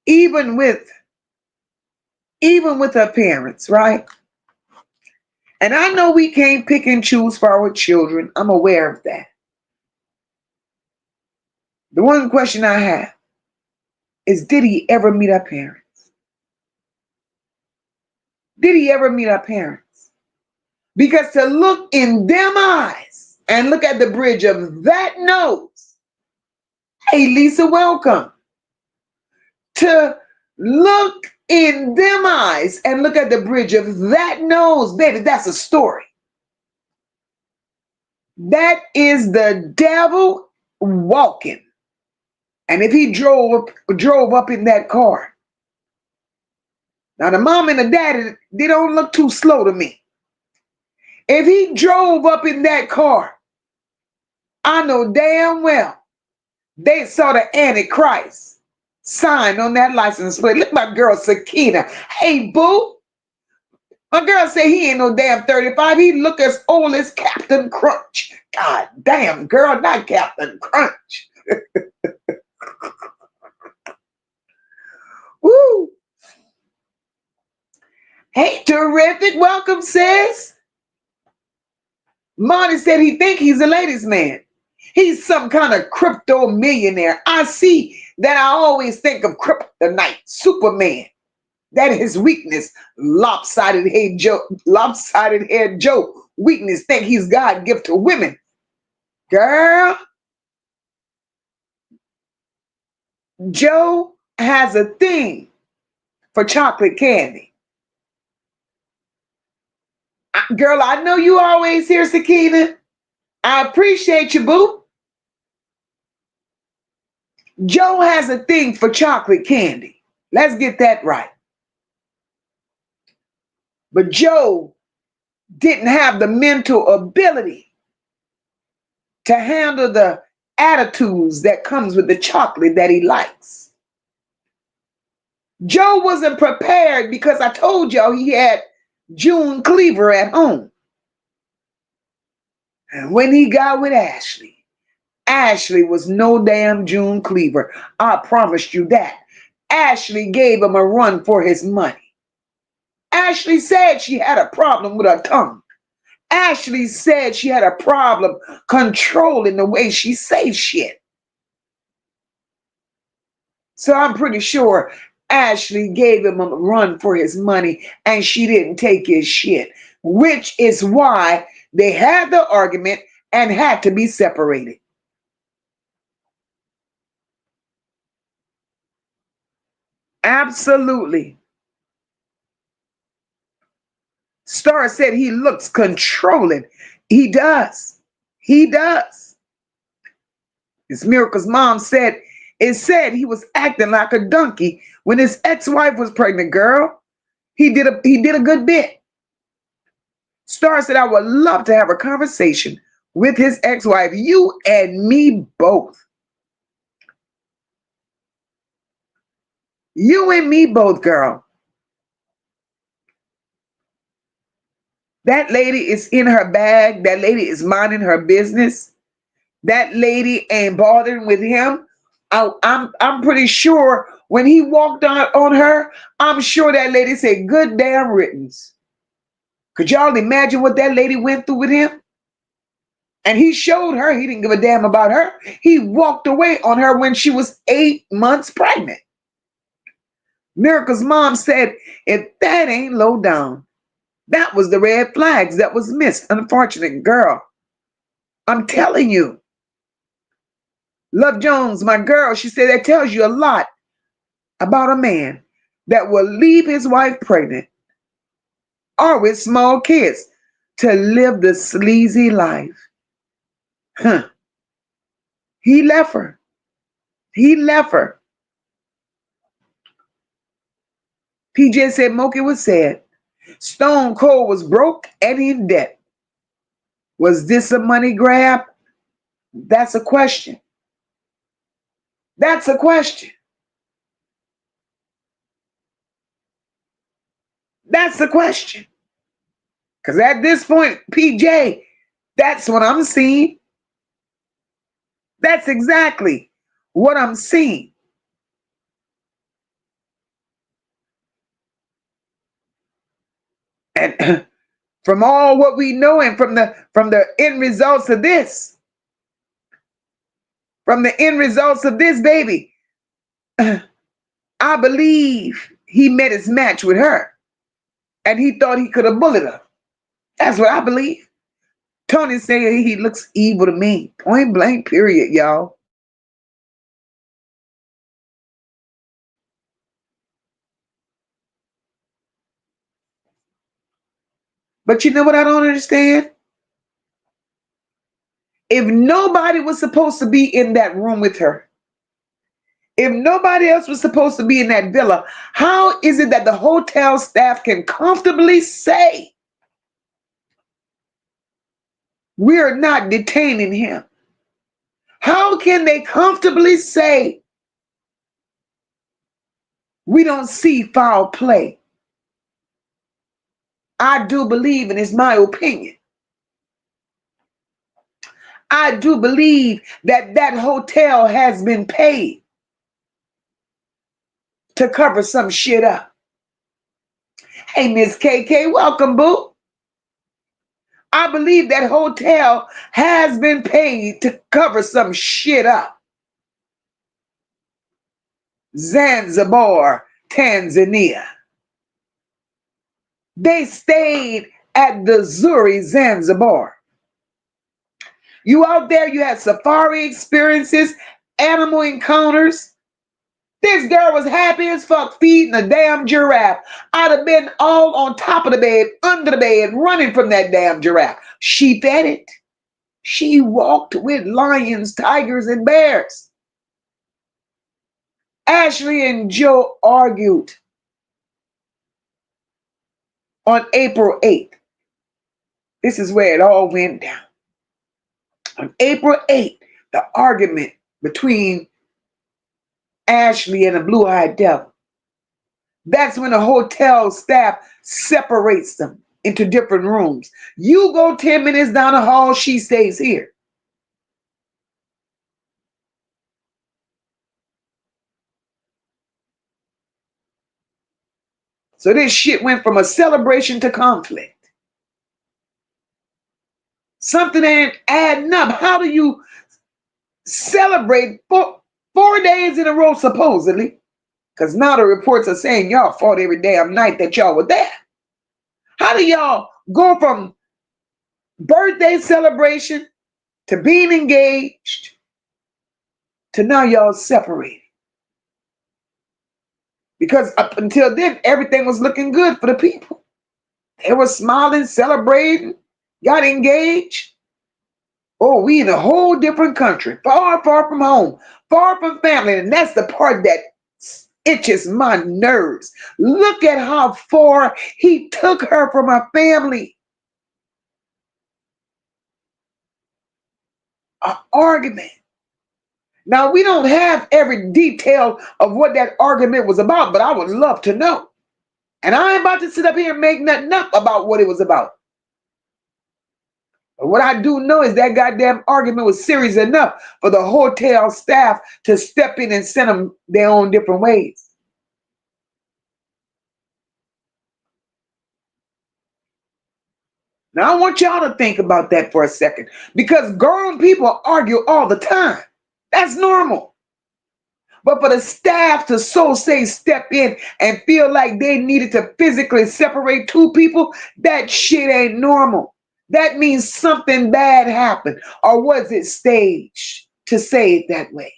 Even with her parents, right? And I know we can't pick and choose for our children. I'm aware of that. The one question I have is, did he ever meet our parents? Did he ever meet our parents? Because to look in them eyes and look at the bridge of that nose, hey, Lisa, welcome. To look in them eyes and look at the bridge of that nose, baby, that's a story. That is the devil walking. And if he drove up in that car, now the mom and the daddy, they don't look too slow to me. If he drove up in that car, I know damn well they saw the Antichrist sign on that license plate. Look at my girl Sakina. Hey, boo. My girl say he ain't no damn 35. He look as old as Captain Crunch. God damn, girl, not Captain Crunch. Woo. Hey, terrific. Welcome, sis. Monty said he think he's a ladies' man. He's some kind of crypto millionaire. I see that. I always think of kryptonite, Superman. That is his weakness. Lopsided head Joe. Weakness. Think he's God gift to women. Girl, Joe has a thing for chocolate candy. Girl, I know you always hear Sakina. I appreciate you, boo. Joe has a thing for chocolate candy. Let's get that right. But Joe didn't have the mental ability to handle the attitudes that comes with the chocolate that he likes. Joe wasn't prepared because I told y'all he had June Cleaver at home. And when he got with Ashlee, Ashlee was no damn June Cleaver. I promised you that. Ashlee gave him a run for his money. Ashlee said she had a problem with her tongue. Ashlee said she had a problem controlling the way she says shit. So I'm pretty sure Ashlee gave him a run for his money and she didn't take his shit, which is why they had the argument and had to be separated. Absolutely. Star said he looks controlling. He does. He does. Miss Miracle's mom said, it said he was acting like a donkey when his ex-wife was pregnant, girl. He did a good bit. Star said, I would love to have a conversation with his ex-wife. You and me both. You and me both, girl. That lady is in her bag. That lady is minding her business. That lady ain't bothering with him. I'm pretty sure when he walked out on her, I'm sure that lady said, good damn riddance. Could y'all imagine what that lady went through with him? And he showed her he didn't give a damn about her. He walked away on her when she was 8 months pregnant. Miracle's mom said, if that ain't low down, that was the red flags that was missed. Unfortunate girl. I'm telling you. Love Jones, my girl, she said that tells you a lot about a man that will leave his wife pregnant or with small kids to live the sleazy life. Huh. He left her. He left her. PJ said Moca was sad. Stone Cold was broke and in debt. Was this a money grab? That's a question. That's a question. That's the question. Because at this point, PJ, that's what I'm seeing. That's exactly what I'm seeing. And from all what we know and from the end results of this, baby, I believe he met his match with her and he thought he could have bullied her. That's what I believe. Tony saying he looks evil to me. Point blank, period, y'all. But you know what I don't understand? If nobody was supposed to be in that room with her, if nobody else was supposed to be in that villa, how is it that the hotel staff can comfortably say, we're not detaining him? How can they comfortably say, we don't see foul play? I do believe, and it's my opinion, I do believe that that hotel has been paid to cover some shit up. Hey, Miss KK, welcome, boo. I believe that hotel has been paid to cover some shit up. Zanzibar, Tanzania. They stayed at the Zuri Zanzibar. You out there, you had safari experiences, animal encounters. This girl was happy as fuck feeding a damn giraffe. I'd have been all on top of the bed, under the bed, running from that damn giraffe. She fed it. She walked with lions, tigers, and bears. Ashlee and Joe argued on April 8th. This is where it all went down. On April 8th, the argument between Ashlee and the blue-eyed devil. That's when the hotel staff separates them into different rooms. You go 10 minutes down the hall, she stays here. So this shit went from a celebration to conflict. Something ain't adding up. How do you celebrate 4 days in a row, supposedly? Because now the reports are saying y'all fought every damn night that y'all were there. How do y'all go from birthday celebration to being engaged to now y'all separated? Because up until then, everything was looking good for the people. They were smiling, celebrating, got engaged. Oh, we in a whole different country, far, far from home, far from family. And that's the part that itches my nerves. Look at how far he took her from her family. An argument. Now, we don't have every detail of what that argument was about, but I would love to know. And I ain't about to sit up here and make nothing up about what it was about. But what I do know is that goddamn argument was serious enough for the hotel staff to step in and send them their own different ways. Now, I want y'all to think about that for a second, because grown people argue all the time. That's normal. But for the staff to so say step in and feel like they needed to physically separate two people, that shit ain't normal. That means something bad happened. Or was it staged to say it that way?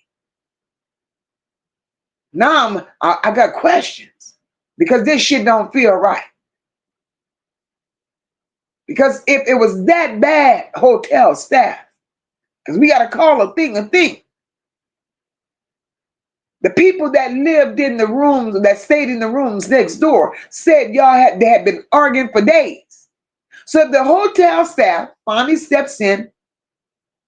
Now I got questions, because this shit don't feel right. Because if it was that bad, hotel staff, because we got to call a thing a thing. The people that lived in the rooms, that stayed in the rooms next door, said they had been arguing for days. So if the hotel staff finally steps in,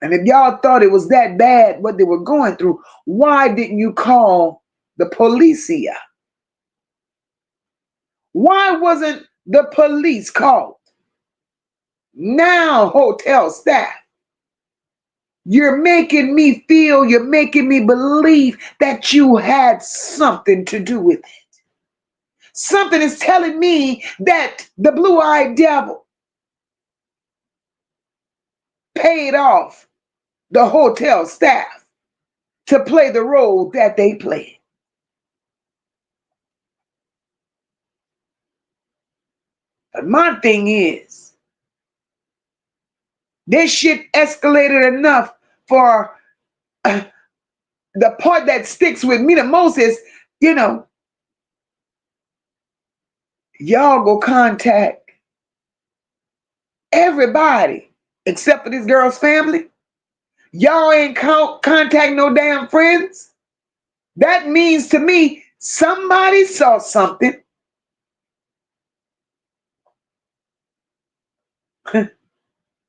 and if y'all thought it was that bad what they were going through, why didn't you call the policia? Why wasn't the police called? Now, hotel staff, you're making me believe that you had something to do with it. Something is telling me that the blue-eyed devil paid off the hotel staff to play the role that they played. But my thing is, this shit escalated enough for the part that sticks with me the most is, y'all go contact Everybody, except for this girl's family. Y'all ain't contact no damn friends. That means to me, somebody saw something.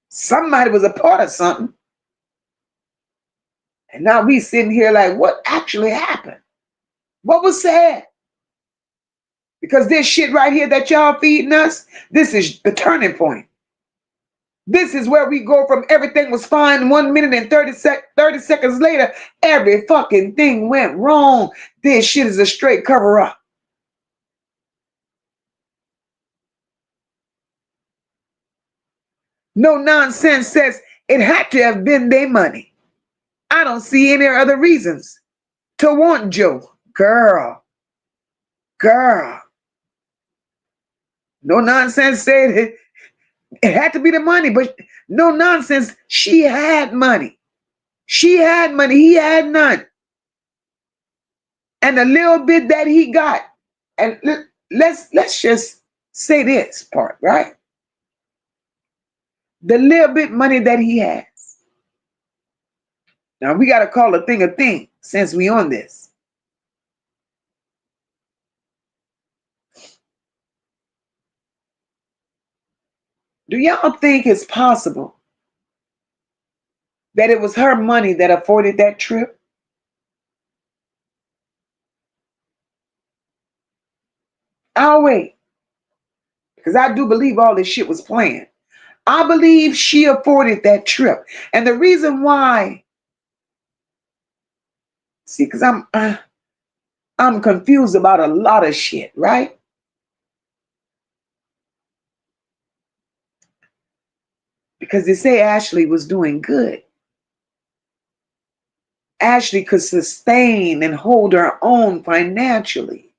Somebody was a part of something. And now we sitting here like, what actually happened? What was said? Because this shit right here that y'all feeding us, this is the turning point. This is where we go from everything was fine 1 minute and 30 seconds later, every fucking thing went wrong. This shit is a straight cover up. No nonsense says it had to have been their money. I don't see any other reasons to want Joe. Girl. No nonsense said it had to be the money, but no nonsense. She had money. She had money. He had none. And the little bit that he got, and let's just say this part, right? The little bit money that he has. Now we got to call a thing since we on this. Do y'all think it's possible that it was her money that afforded that trip? I'll wait. Because I do believe all this shit was planned. I believe she afforded that trip. And the reason why, see, because I'm confused about a lot of shit, right? Because they say Ashlee was doing good. Ashlee could sustain and hold her own financially.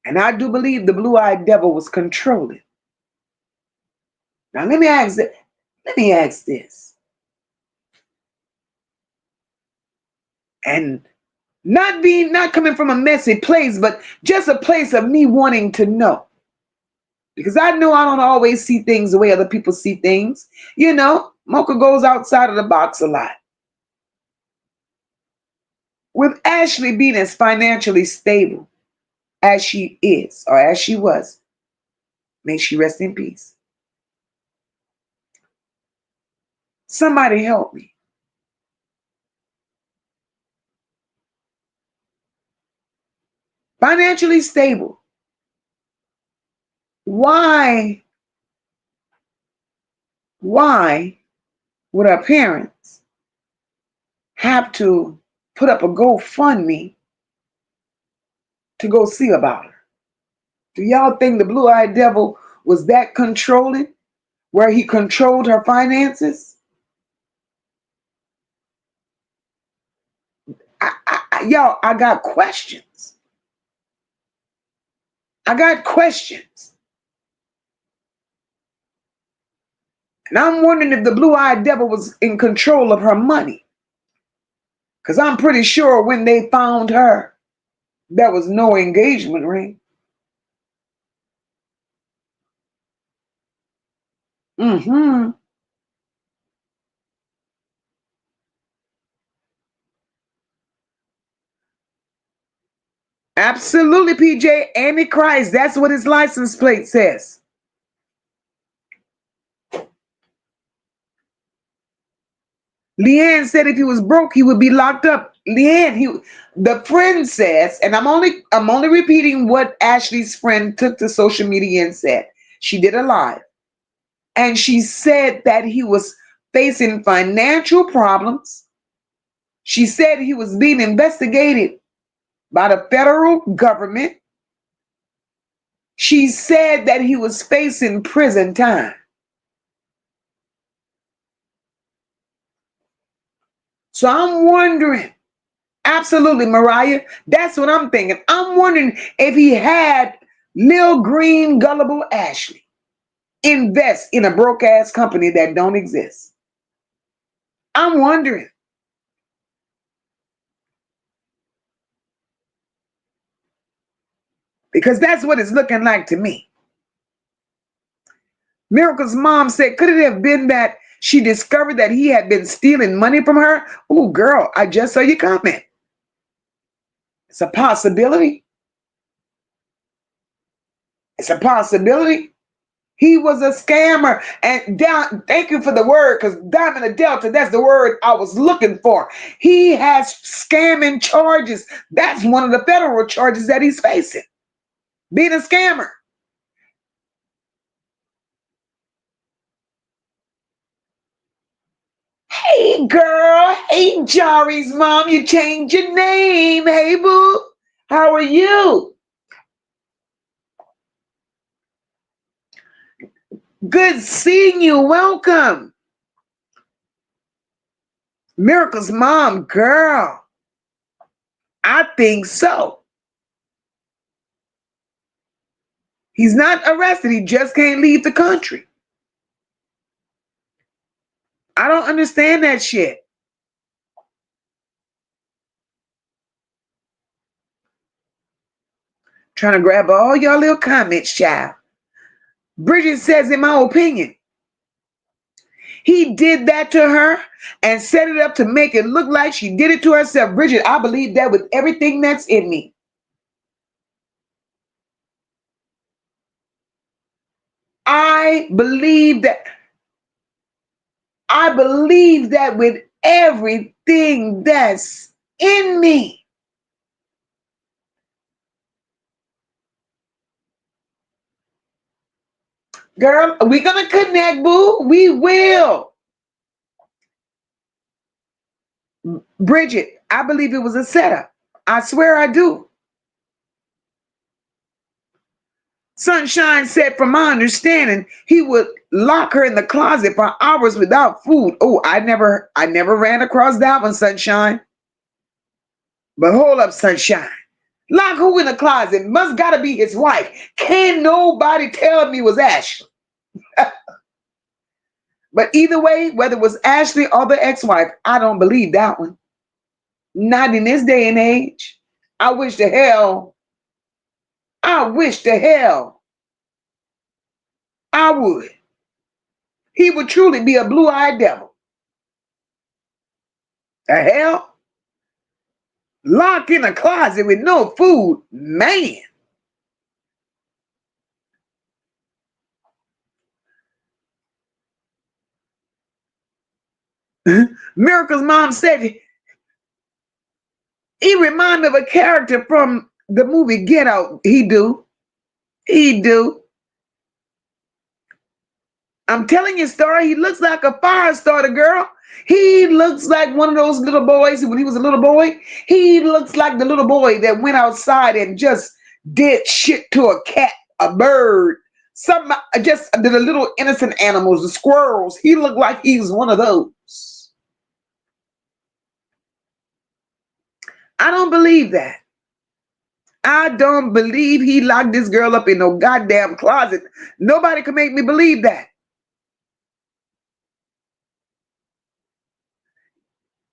And I do believe the blue-eyed devil was controlling. Now let me ask this. And not coming from a messy place, but just a place of me wanting to know. Because I know I don't always see things the way other people see things. You know, Moca goes outside of the box a lot. With Ashlee being as financially stable as she is, or as she was, may she rest in peace. Somebody help me. Financially stable. Why would our parents have to put up a GoFundMe to go see about her? Do y'all think the blue-eyed devil was that controlling, where he controlled her finances? Y'all, I got questions. And I'm wondering if the blue-eyed devil was in control of her money. Because I'm pretty sure when they found her, there was no engagement ring. Absolutely, PJ. Antichrist. That's what his license plate says. Leanne said if he was broke, he would be locked up. Leanne, the friend says, and I'm only repeating what Ashlee's friend took to social media and said. She did a live. And she said that he was facing financial problems. She said he was being investigated by the federal government. She said that he was facing prison time. So I'm wondering, absolutely, Mariah, that's what I'm thinking. I'm wondering if he had Lil Green Gullible Ashlee invest in a broke-ass company that don't exist. I'm wondering. Because that's what it's looking like to me. Miracle's mom said, could it have been that she discovered that he had been stealing money from her? Oh, girl, I just saw your comment. It's a possibility. It's a possibility. He was a scammer. And thank you for the word, because Diamond of Delta, that's the word I was looking for. He has scamming charges. That's one of the federal charges that he's facing. Being a scammer. Hey, girl. Hey, Jari's mom. You changed your name. Hey, boo. How are you? Good seeing you. Welcome. Miracle's mom, girl. I think so. He's not arrested. He just can't leave the country. I don't understand that shit. Trying to grab all y'all little comments, child. Bridget says, in my opinion, he did that to her and set it up to make it look like she did it to herself. Bridget, I believe that with everything that's in me. I believe that with everything that's in me. Girl, we're going to connect, boo. We will. Bridget, I believe it was a setup. I swear I do. Sunshine said, from my understanding, he would lock her in the closet for hours without food. Oh, I never ran across that one, Sunshine. But hold up, Sunshine. Lock who in the closet? Must gotta be his wife. Can nobody tell me it was Ashlee? But either way, whether it was Ashlee or the ex-wife, I don't believe that one. Not in this day and age. I wish to hell I would. He would truly be a blue-eyed devil. The hell? Locked in a closet with no food. Man. Miracle's mom said he remind me of a character from the movie Get Out. He do. I'm telling you, Star, he looks like a fire starter, girl. He looks like one of those little boys when he was a little boy. He looks like the little boy that went outside and just did shit to a cat, a bird, just the little innocent animals, the squirrels. He looked like he's one of those. I don't believe that. I don't believe he locked this girl up in no goddamn closet. Nobody can make me believe that.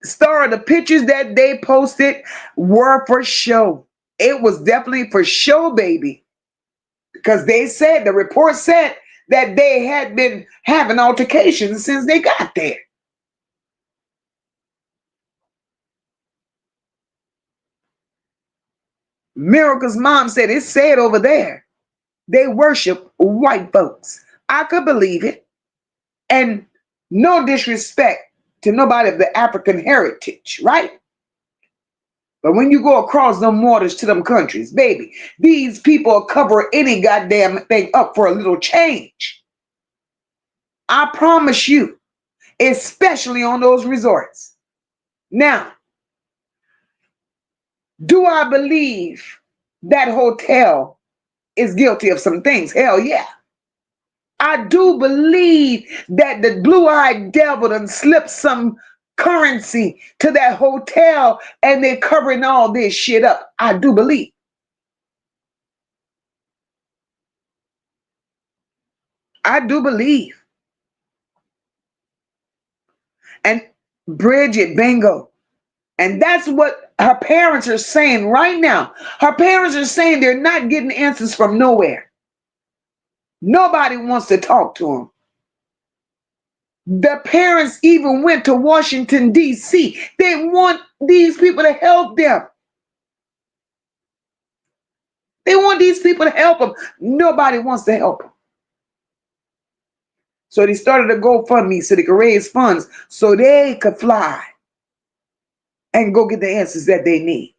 Star, the pictures that they posted were for show. It was definitely for show, baby. Because the report said that they had been having altercations since they got there. Miracle's mom said it said over there, they worship white folks. I could believe it. And no disrespect to nobody of the African heritage, right? But when you go across them waters to them countries, baby, these people cover any goddamn thing up for a little change. I promise you, especially on those resorts. Now, do I believe that hotel is guilty of some things? Hell yeah. I do believe that the blue-eyed devil done slipped some currency to that hotel and they're covering all this shit up. I do believe. I do believe. And Bridget, bingo. And that's what her parents are saying right now. Her parents are saying they're not getting answers from nowhere. Nobody wants to talk to him. The parents even went to Washington, D.C. They want these people to help them. They want these people to help them. Nobody wants to help them. So they started a GoFundMe so they could raise funds so they could fly and go get the answers that they need.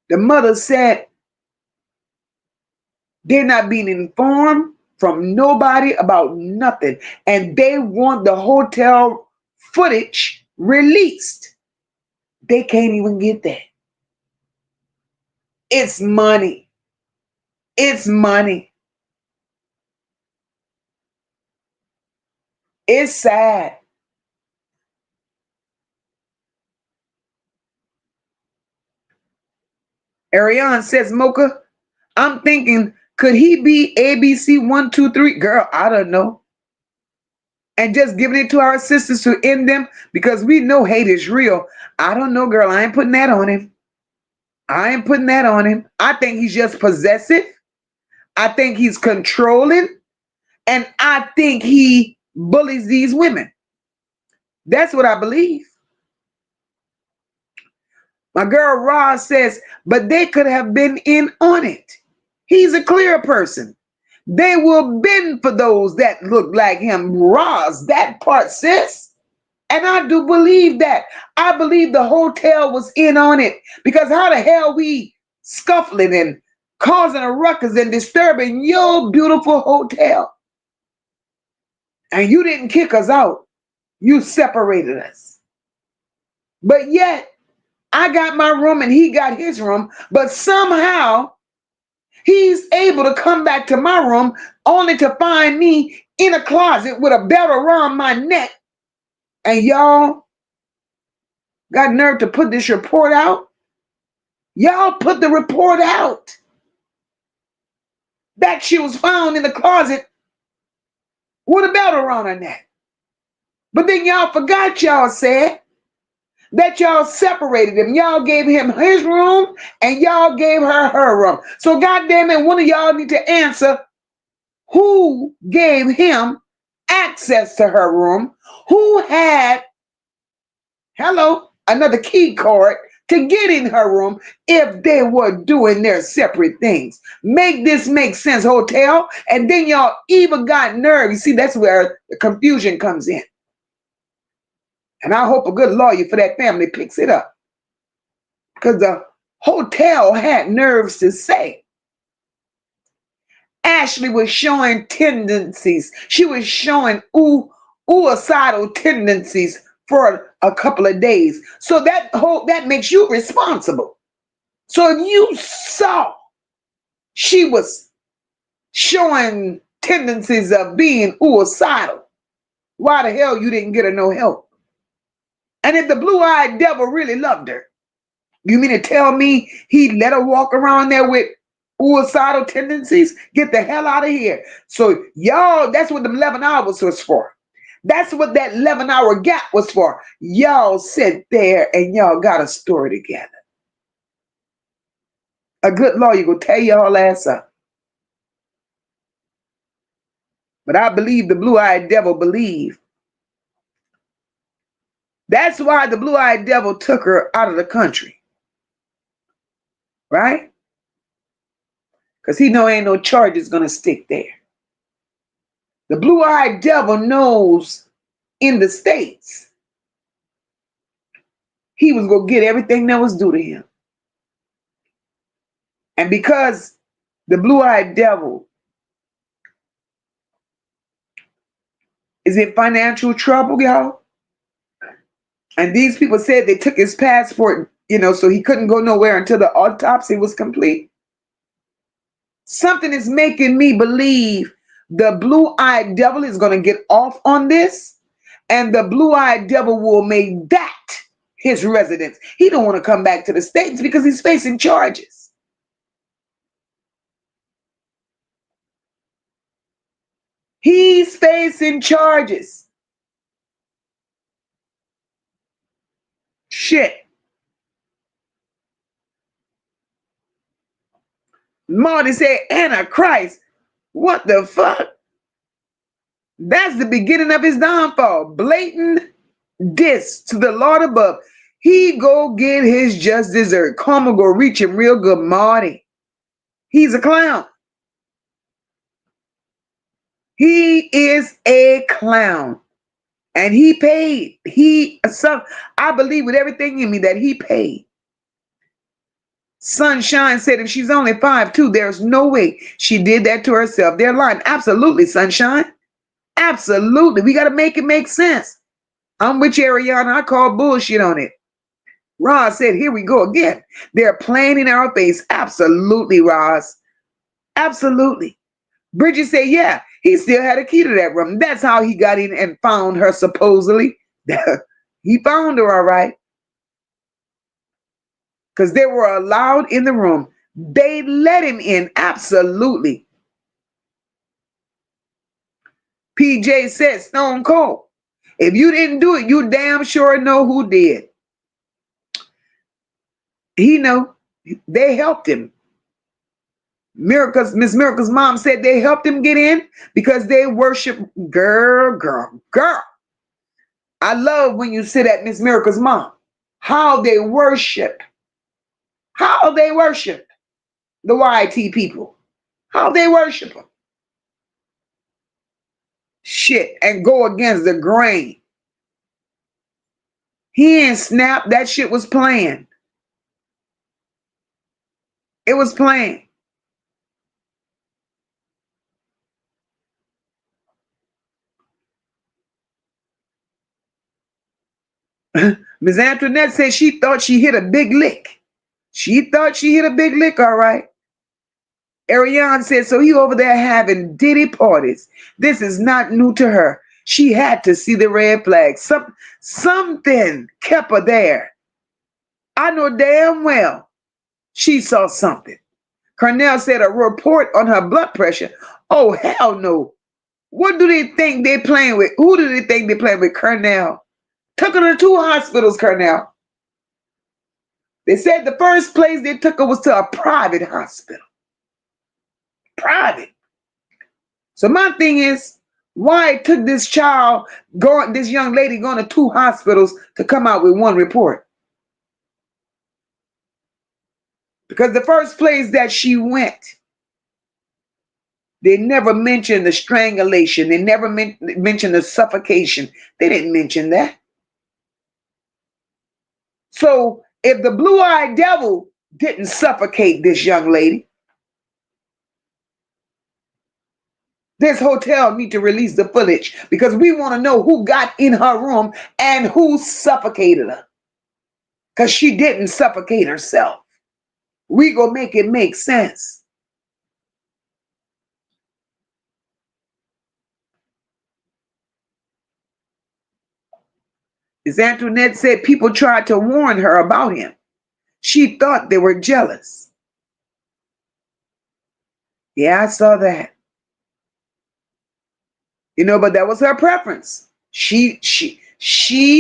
The mother said they're not being informed from nobody about nothing. And they want the hotel footage released. They can't even get that. It's money. It's money. It's sad. Ariane says, Mocha, I'm thinking, could he be ABC 123? Girl, I don't know. And just giving it to our sisters to end them because we know hate is real. I don't know, girl. I ain't putting that on him. I ain't putting that on him. I think he's just possessive. I think he's controlling. And I think he bullies these women. That's what I believe. My girl Roz says, but they could have been in on it. He's a clear person. They will bend for those that look like him. Roz, that part, sis. And I do believe that. I believe the hotel was in on it. Because how the hell we scuffling and causing a ruckus and disturbing your beautiful hotel? And you didn't kick us out. You separated us. But yet, I got my room and he got his room. But somehow, he's able to come back to my room only to find me in a closet with a belt around my neck. And y'all got nerve to put this report out? Y'all put the report out that she was found in the closet with a belt around her neck. But then y'all forgot y'all said that y'all separated him. Y'all gave him his room and y'all gave her room. So goddamn it, one of y'all need to answer who gave him access to her room, who had, another key card to get in her room if they were doing their separate things. Make this make sense, hotel. And then y'all even got nerve. You see, that's where the confusion comes in. And I hope a good lawyer for that family picks it up. Because the hotel had nerves to say Ashlee was showing tendencies. She was showing suicidal tendencies for a couple of days. So that makes you responsible. So if you saw she was showing tendencies of being suicidal, why the hell you didn't get her no help? And if the blue-eyed devil really loved her, you mean to tell me he let her walk around there with suicidal tendencies? Get the hell out of here. So y'all, that's what the 11 hours was for. That's what that 11-hour gap was for. Y'all sit there and y'all got a story together. A good lawyer will tear y'all ass up. But I believe the blue-eyed devil believed. That's why the blue-eyed devil took her out of the country. Right? Because he know ain't no charges going to stick there. The blue-eyed devil knows in the States he was going to get everything that was due to him. And because the blue-eyed devil is in financial trouble, y'all, and these people said they took his passport, so he couldn't go nowhere until the autopsy was complete. Something is making me believe the blue-eyed devil is going to get off on this, and the blue-eyed devil will make that his residence. He don't want to come back to the States because he's facing charges. He's facing charges. Shit. Marty said, Antichrist. What the fuck? That's the beginning of his downfall. Blatant diss to the Lord above. He go get his just dessert. Karma go reach him real good, Marty. He's a clown. He is a clown. And he paid. I believe with everything in me that he paid. Sunshine said if she's only 5'2", there's no way she did that to herself. They're lying. Absolutely, Sunshine. Absolutely. We got to make it make sense. I'm with you, Ariana. I call bullshit on it. Roz said, here we go again. They're playing in our face. Absolutely, Roz. Absolutely. Bridget said, yeah, he still had a key to that room. That's how he got in and found her, supposedly. He found her, all right. Because they were allowed in the room. They let him in. Absolutely. PJ said, Stone Cold. If you didn't do it, you damn sure know who did. He know. They helped him. Miss Miracle's mom said they helped him get in because they worship. Girl. I love when you sit at Miss Miracle's mom. How they worship. How they worship the YT people. How they worship them. Shit. And go against the grain. He ain't snapped. That shit was playing. It was playing. Miss Antoinette said she thought she hit a big lick. She thought she hit a big lick, all right. Ariane said, so he over there having diddy parties. This is not new to her. She had to see the red flag. Something kept her there. I know damn well she saw something. Cornell said a report on her blood pressure. Oh, hell no. What do they think they're playing with? Who do they think they're playing with? Cornell. Took her to 2 hospitals, Cornell. They said the first place they took her was to a private hospital. Private. So my thing is, why it took this young lady going to 2 hospitals to come out with 1 report? Because the first place that she went, they never mentioned the strangulation. They never mentioned the suffocation. They didn't mention that. So if the blue-eyed devil didn't suffocate this young lady, this hotel need to release the footage because we want to know who got in her room and who suffocated her. Because she didn't suffocate herself. We gonna make it make sense. As Antoinette said, people tried to warn her about him. She thought they were jealous. Yeah, I saw that. But that was her preference. She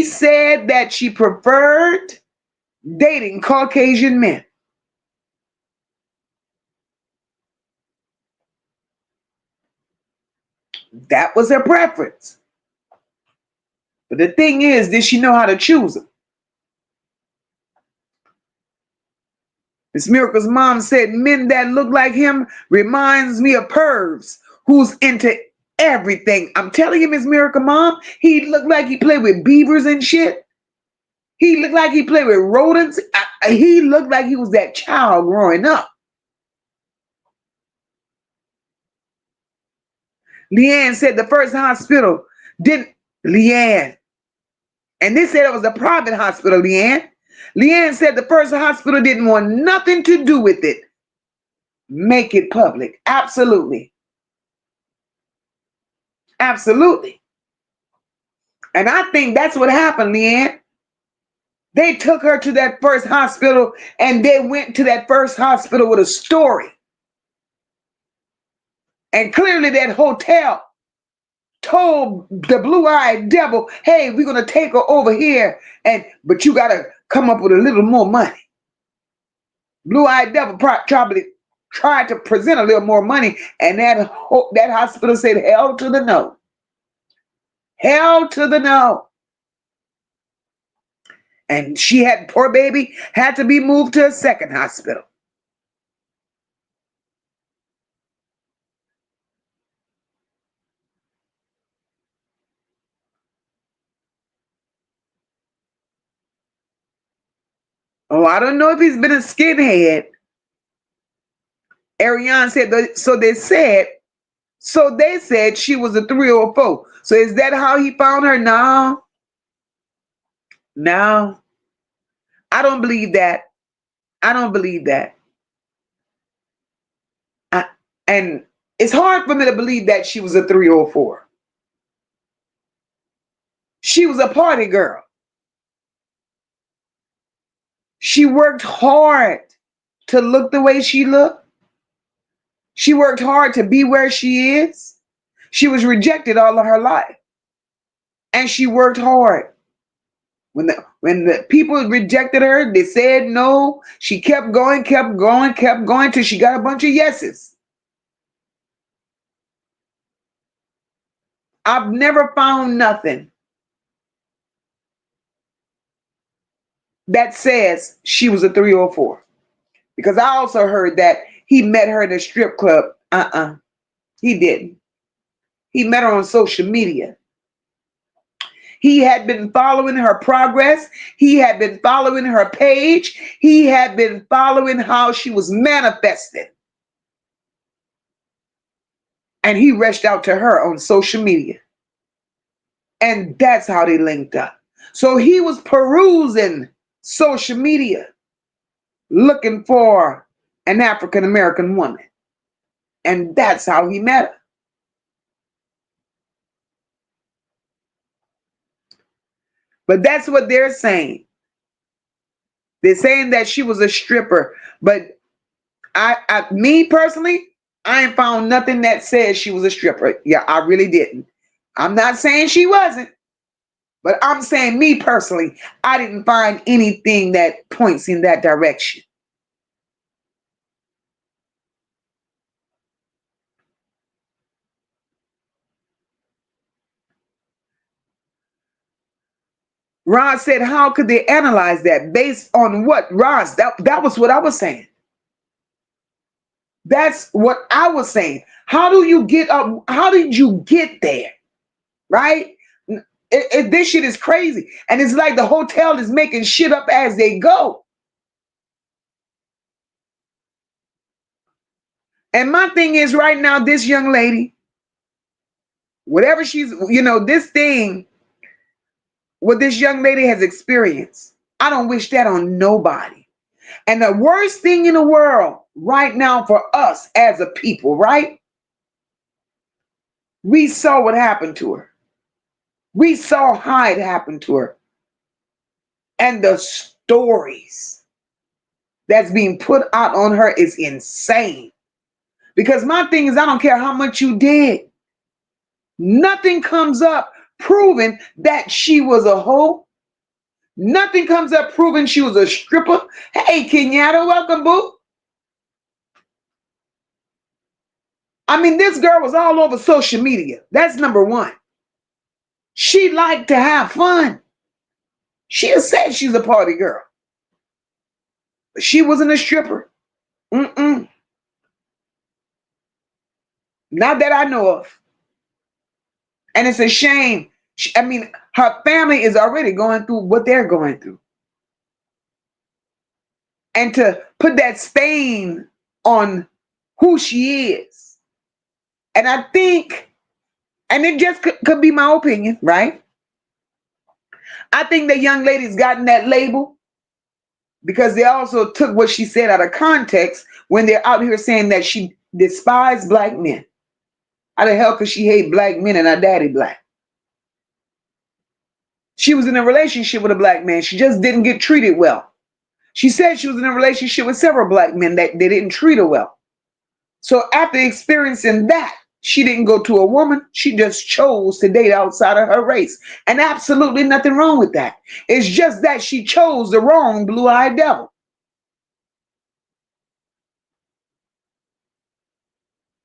said that she preferred dating Caucasian men. That was her preference. But the thing is, did she know how to choose them? Miss Miracle's mom said, men that look like him reminds me of pervs who's into everything. I'm telling you, Miss Miracle Mom, he looked like he played with beavers and shit. He looked like he played with rodents. He looked like he was that child growing up. Leanne said the first hospital didn't. Leanne. And they said it was a private hospital, Leanne. Leanne said the first hospital didn't want nothing to do with it. Make it public. Absolutely. Absolutely. And I think that's what happened, Leanne. They took her to that first hospital and they went to that first hospital with a story. And clearly that hotel told the blue-eyed devil, hey, we're going to take her over here, but you got to come up with a little more money. Blue-eyed devil probably tried to present a little more money, and that hospital said, hell to the no. Hell to the no. And she had, poor baby, had to be moved to a second hospital. Oh, I don't know if he's been a skinhead. Ariane said, so they said she was a 304. So is that how he found her? No. No. I don't believe that. I don't believe that. And it's hard for me to believe that she was a 304. She was a party girl. She worked hard to look the way she looked. She worked hard to be where she is. She was rejected all of her life. And she worked hard. When the people rejected her, they said no. She kept going till she got a bunch of yeses. I've never found nothing that says she was a 304. Because I also heard that he met her in a strip club. He didn't. He met her on social media. He had been following her progress. He had been following her page. He had been following how she was manifesting. And he reached out to her on social media. And that's how they linked up. So he was perusing social media, looking for an African American woman. And that's how he met her. But that's what they're saying. They're saying that she was a stripper. But me personally, I ain't found nothing that says she was a stripper. Yeah, I really didn't. I'm not saying she wasn't. But I'm saying, me personally, I didn't find anything that points in that direction. Ron said, how could they analyze that? Based on what? Ron, that was what I was saying. That's what I was saying. How do you get up? How did you get there? Right? This shit is crazy. And it's like the hotel is making shit up as they go. And my thing is right now, this young lady, whatever she's, this thing, what this young lady has experienced, I don't wish that on nobody. And the worst thing in the world right now for us as a people, right? We saw what happened to her. We saw how it happened to her. And the stories that's being put out on her is insane. Because my thing is, I don't care how much you did. Nothing comes up proving that she was a hoe. Nothing comes up proving she was a stripper. Hey, Kenyatta, welcome, boo. I mean, this girl was all over social media. That's number one. She liked to have fun. She has said she's a party girl. But she wasn't a stripper. Not that I know of. And it's a shame. Her family is already going through what they're going through. And to put that stain on who she is. And I think, and it just could be my opinion, right? I think the young lady's gotten that label because they also took what she said out of context when they're out here saying that she despised black men. How the hell could she hate black men and her daddy black? She was in a relationship with a black man. She just didn't get treated well. She said she was in a relationship with several black men that they didn't treat her well. So after experiencing that, she didn't go to a woman. She just chose to date outside of her race. And absolutely nothing wrong with that. It's just that she chose the wrong blue-eyed devil.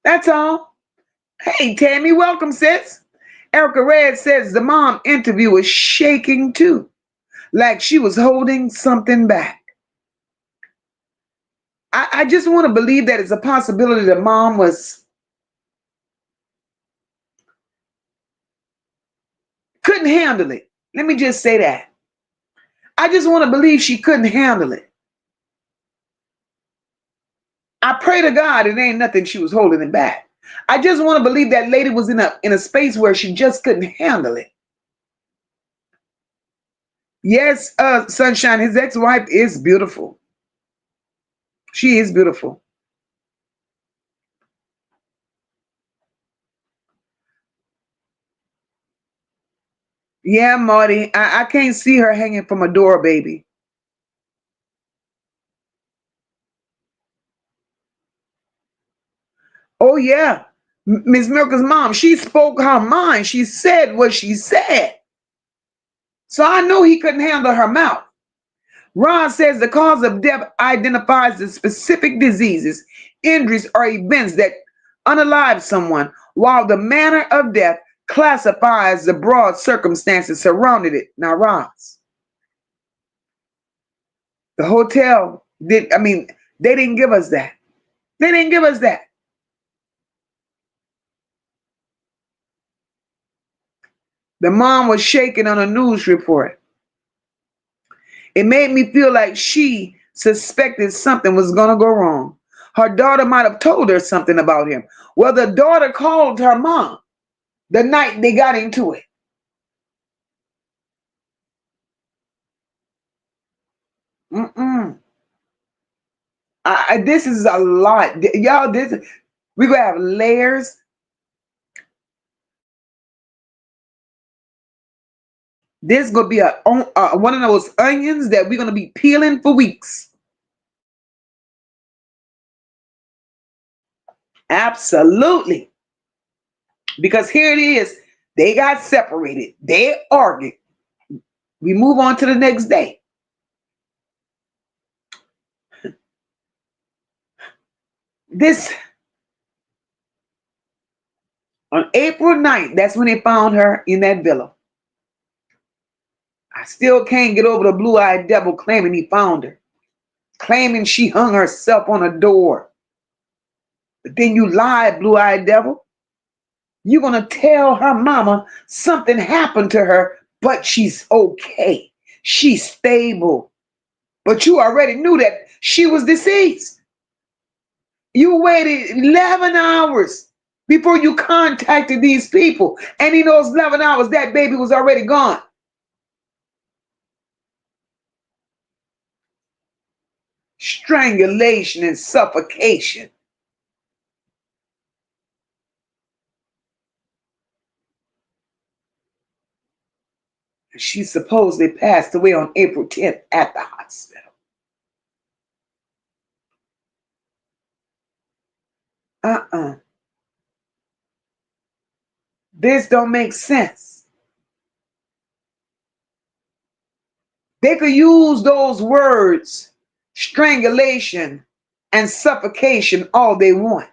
That's all. Hey, Tammy, welcome, sis. Erica Red says the mom interview was shaking too, like she was holding something back. I just want to believe that it's a possibility the mom couldn't handle it. Let me just say that. I just want to believe she couldn't handle it. I pray to God it ain't nothing she was holding it back. I just want to believe that lady was in a space where she just couldn't handle it. Yes, Sunshine, his ex-wife is beautiful. She is beautiful. Yeah, Marty, I can't see her hanging from a door, baby. Oh, yeah. Miss Miracle's mom, she spoke her mind. She said what she said. So I know he couldn't handle her mouth. Ron says the cause of death identifies the specific diseases, injuries, or events that unalive someone, while the manner of death classifies the broad circumstances surrounding it. Now, Roz, the hotel they didn't give us that. They didn't give us that. The mom was shaking on a news report. It made me feel like she suspected something was going to go wrong. Her daughter might have told her something about him. Well, the daughter called her mom the night they got into it. Mm-mm. This is a lot. Y'all, we're going to have layers. This is going to be one of those onions that we're going to be peeling for weeks. Absolutely. Because here it is. They got separated. They argued. We move on to the next day. This on April 9th, that's when they found her in that villa. I still can't get over the blue-eyed devil claiming he found her, claiming she hung herself on a door. But then you lied, blue-eyed devil. You're going to tell her mama something happened to her, but she's okay. She's stable. But you already knew that she was deceased. You waited 11 hours before you contacted these people. And in those 11 hours, that baby was already gone. Strangulation and suffocation. She supposedly passed away on April 10th at the hospital. This don't make sense. They could use those words, strangulation and suffocation, all they want.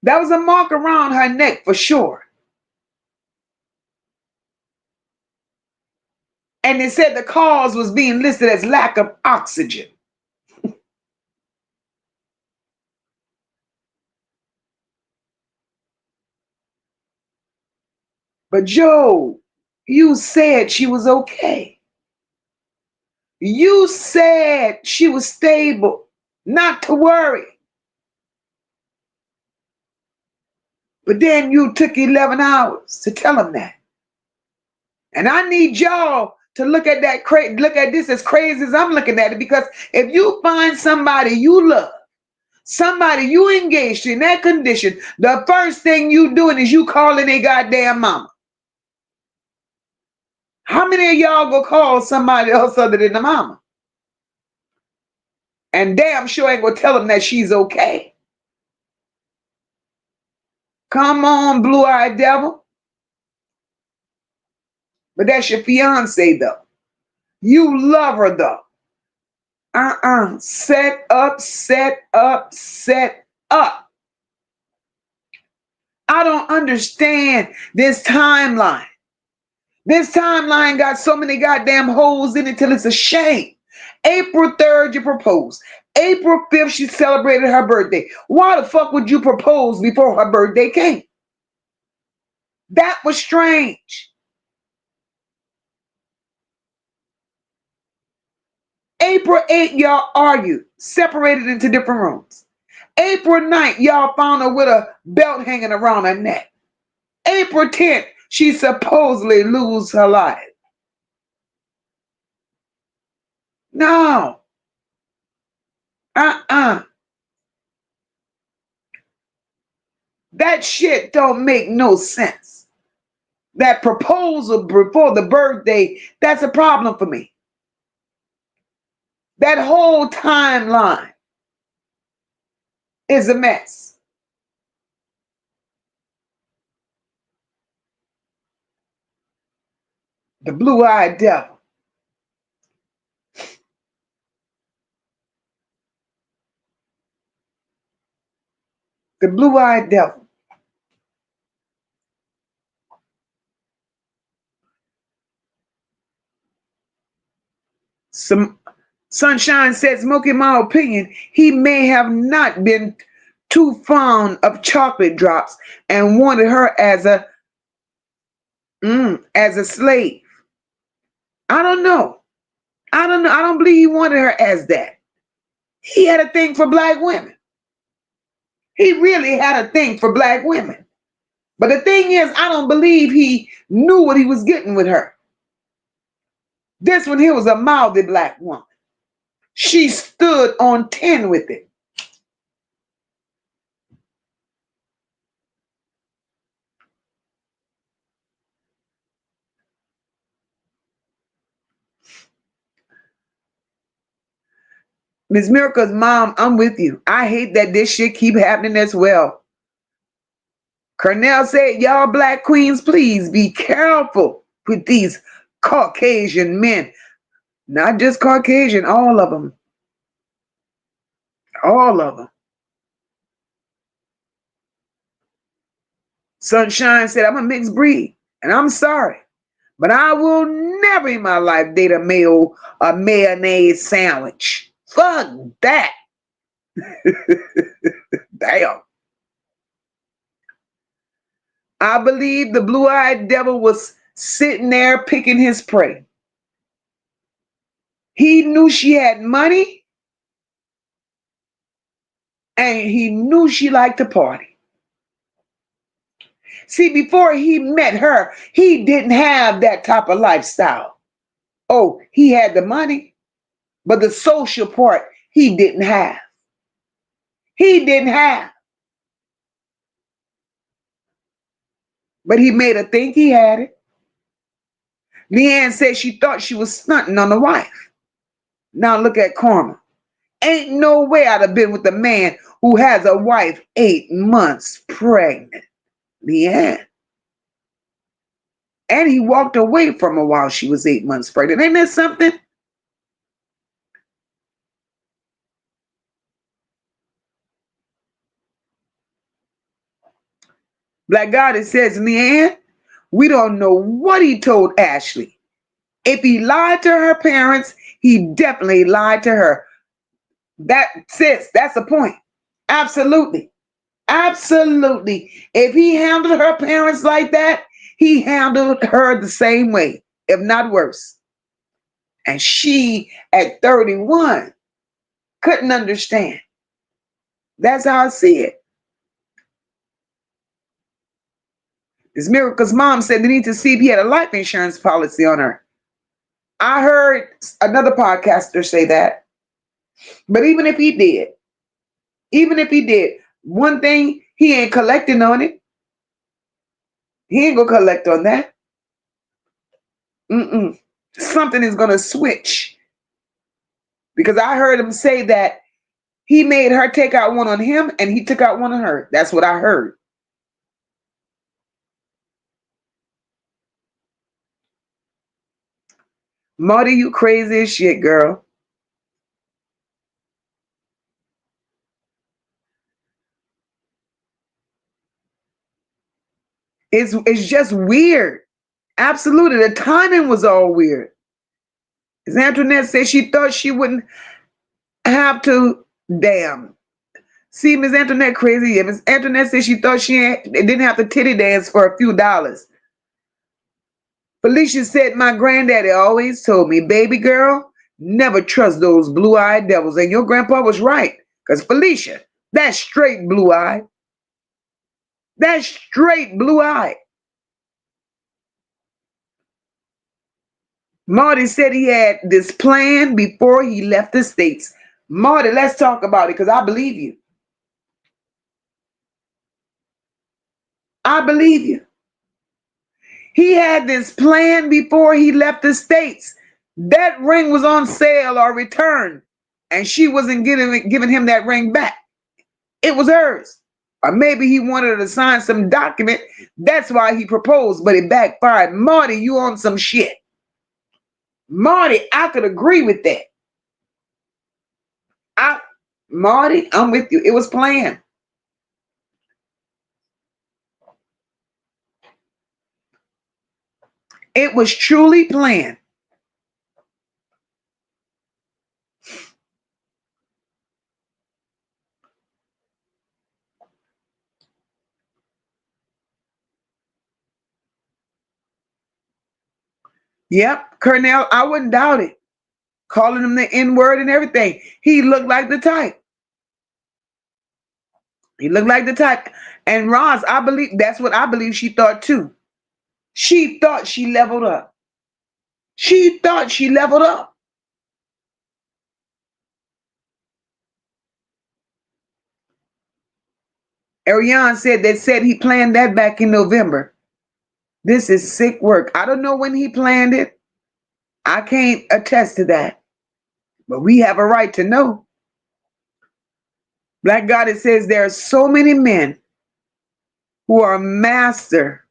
That was a mark around her neck for sure. And they said the cause was being listed as lack of oxygen. But Joe, you said she was okay. You said she was stable, not to worry. But then you took 11 hours to tell them that. And I need y'all to look at this as crazy as I'm looking at it, because if you find somebody you love, somebody you engaged in that condition, the first thing you doing is you calling a goddamn mama. How many of y'all gonna call somebody else other than the mama? And damn sure ain't gonna tell them that she's okay. Come on, blue-eyed devil. But that's your fiance though. You love her though. Set up, set up, set up. I don't understand this timeline. This timeline got so many goddamn holes in it till it's a shame. April 3rd, you proposed. April 5th, she celebrated her birthday. Why the fuck would you propose before her birthday came? That was strange. April 8th, y'all argued, separated into different rooms. April 9th, y'all found her with a belt hanging around her neck. April 10th, she supposedly lose her life. No. That shit don't make no sense. That proposal before the birthday, that's a problem for me. That whole timeline is a mess. The blue-eyed devil. The blue-eyed devil. Some Sunshine says, Moca, in my opinion, he may have not been too fond of chocolate drops and wanted her as a slave. I don't know. I don't believe he wanted her as that. He had a thing for black women. He really had a thing for black women. But the thing is, I don't believe he knew what he was getting with her. This one here was a mouthy black woman. She stood on 10 with it. Miss Miracle's mom, I'm with you. I hate that this shit keep happening as well. Cornell said, y'all black queens, please be careful with these Caucasian men. Not just Caucasian, all of them. All of them. Sunshine said, I'm a mixed breed, and I'm sorry, but I will never in my life date a mayonnaise sandwich. Fuck that. Damn. I believe the blue-eyed devil was sitting there picking his prey. He knew she had money, and he knew she liked to party. See, before he met her, he didn't have that type of lifestyle. Oh, he had the money, but the social part he didn't have. He didn't have. But he made her think he had it. Leanne said she thought she was stunting on the wife. Now look at karma. Ain't no way I'd have been with a man who has a wife 8 months pregnant. Leanne. And he walked away from her while she was 8 months pregnant. Ain't that something? Black Goddess says, Leanne, we don't know what he told Ashlee. If he lied to her parents, he definitely lied to her. That's the point. Absolutely. Absolutely. If he handled her parents like that, he handled her the same way, if not worse. And she, at 31, couldn't understand. That's how I see it. This Miracle's mom said they need to see if he had a life insurance policy on her. I heard another podcaster say that. But even if he did, one thing, he ain't collecting on it. He ain't gonna collect on that. Something is gonna switch. Because I heard him say that he made her take out one on him and he took out one on her. That's what I heard. Marty, you crazy as shit, girl. It's just weird. Absolutely. The timing was all weird. As Antoinette said, she thought she wouldn't have to. Damn. See, Miss Antoinette crazy. Yeah, Miss Antoinette said she thought didn't have to titty dance for a few dollars. Felicia said, my granddaddy always told me, baby girl, never trust those blue-eyed devils. And your grandpa was right. Because Felicia, that's straight blue-eyed. That's straight blue-eyed. Marty said he had this plan before he left the States. Marty, let's talk about it because I believe you. I believe you. He had this plan before he left the States. That ring was on sale or returned, and she wasn't giving him that ring back. It was hers. Or maybe he wanted her to sign some document. That's why he proposed, but it backfired. Marty, you on some shit. Marty, I could agree with that. Marty, I'm with you. It was planned. It was truly planned. Yep, Cornell, I wouldn't doubt it. Calling him the N-word and everything. He looked like the type. He looked like the type. And Roz, I believe that's what I believe she thought too. She thought she leveled up. She thought she leveled up. Ariane said he planned that back in November. This is sick work. I don't know when he planned it. I can't attest to that. But we have a right to know. Black Goddess says there are so many men who are master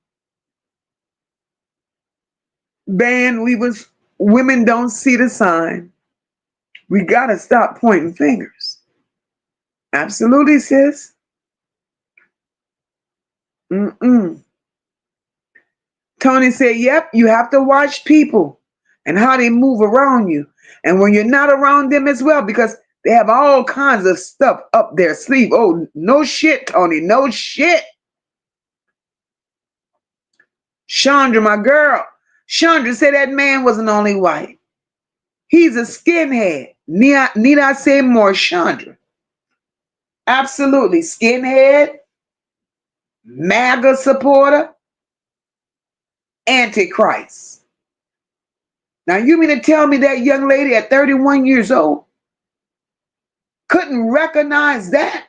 band weavers. Women don't see the sign. We got to stop pointing fingers. Absolutely, sis. Tony said, yep, you have to watch people and how they move around you. And when you're not around them as well, because they have all kinds of stuff up their sleeve. Oh, no shit, Tony, no shit. Chandra, my girl. Chandra said that man wasn't only white. He's a skinhead. Need I say more, Chandra? Absolutely. Skinhead, MAGA supporter, Antichrist. Now, you mean to tell me that young lady at 31 years old couldn't recognize that?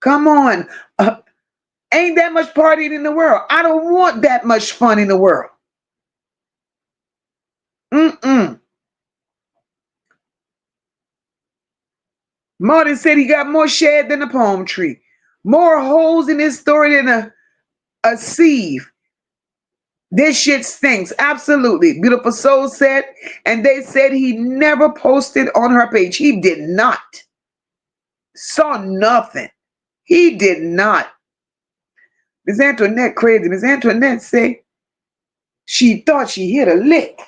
Come on. Ain't that much partying in the world. I don't want that much fun in the world. Martin said he got more shade than a palm tree. More holes in his story than a sieve. This shit stinks. Absolutely. Beautiful Soul said, and they said he never posted on her page. He did not. Saw nothing. He did not. Miss Antoinette crazy. Miss Antoinette said she thought she hit a lick.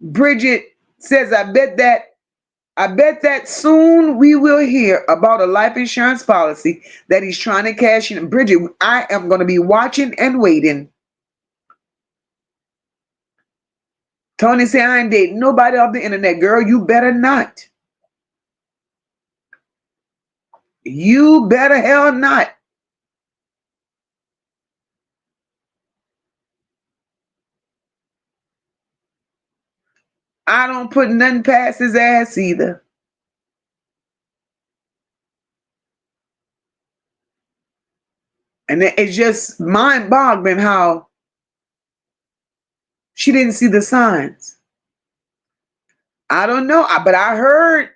Bridget says, I bet that soon we will hear about a life insurance policy that he's trying to cash in. Bridget, I am going to be watching and waiting. Tony said, I ain't dating nobody off the internet. Girl, you better not. You better hell not. I don't put nothing past his ass either. And it's just mind-boggling how she didn't see the signs. I don't know, but I heard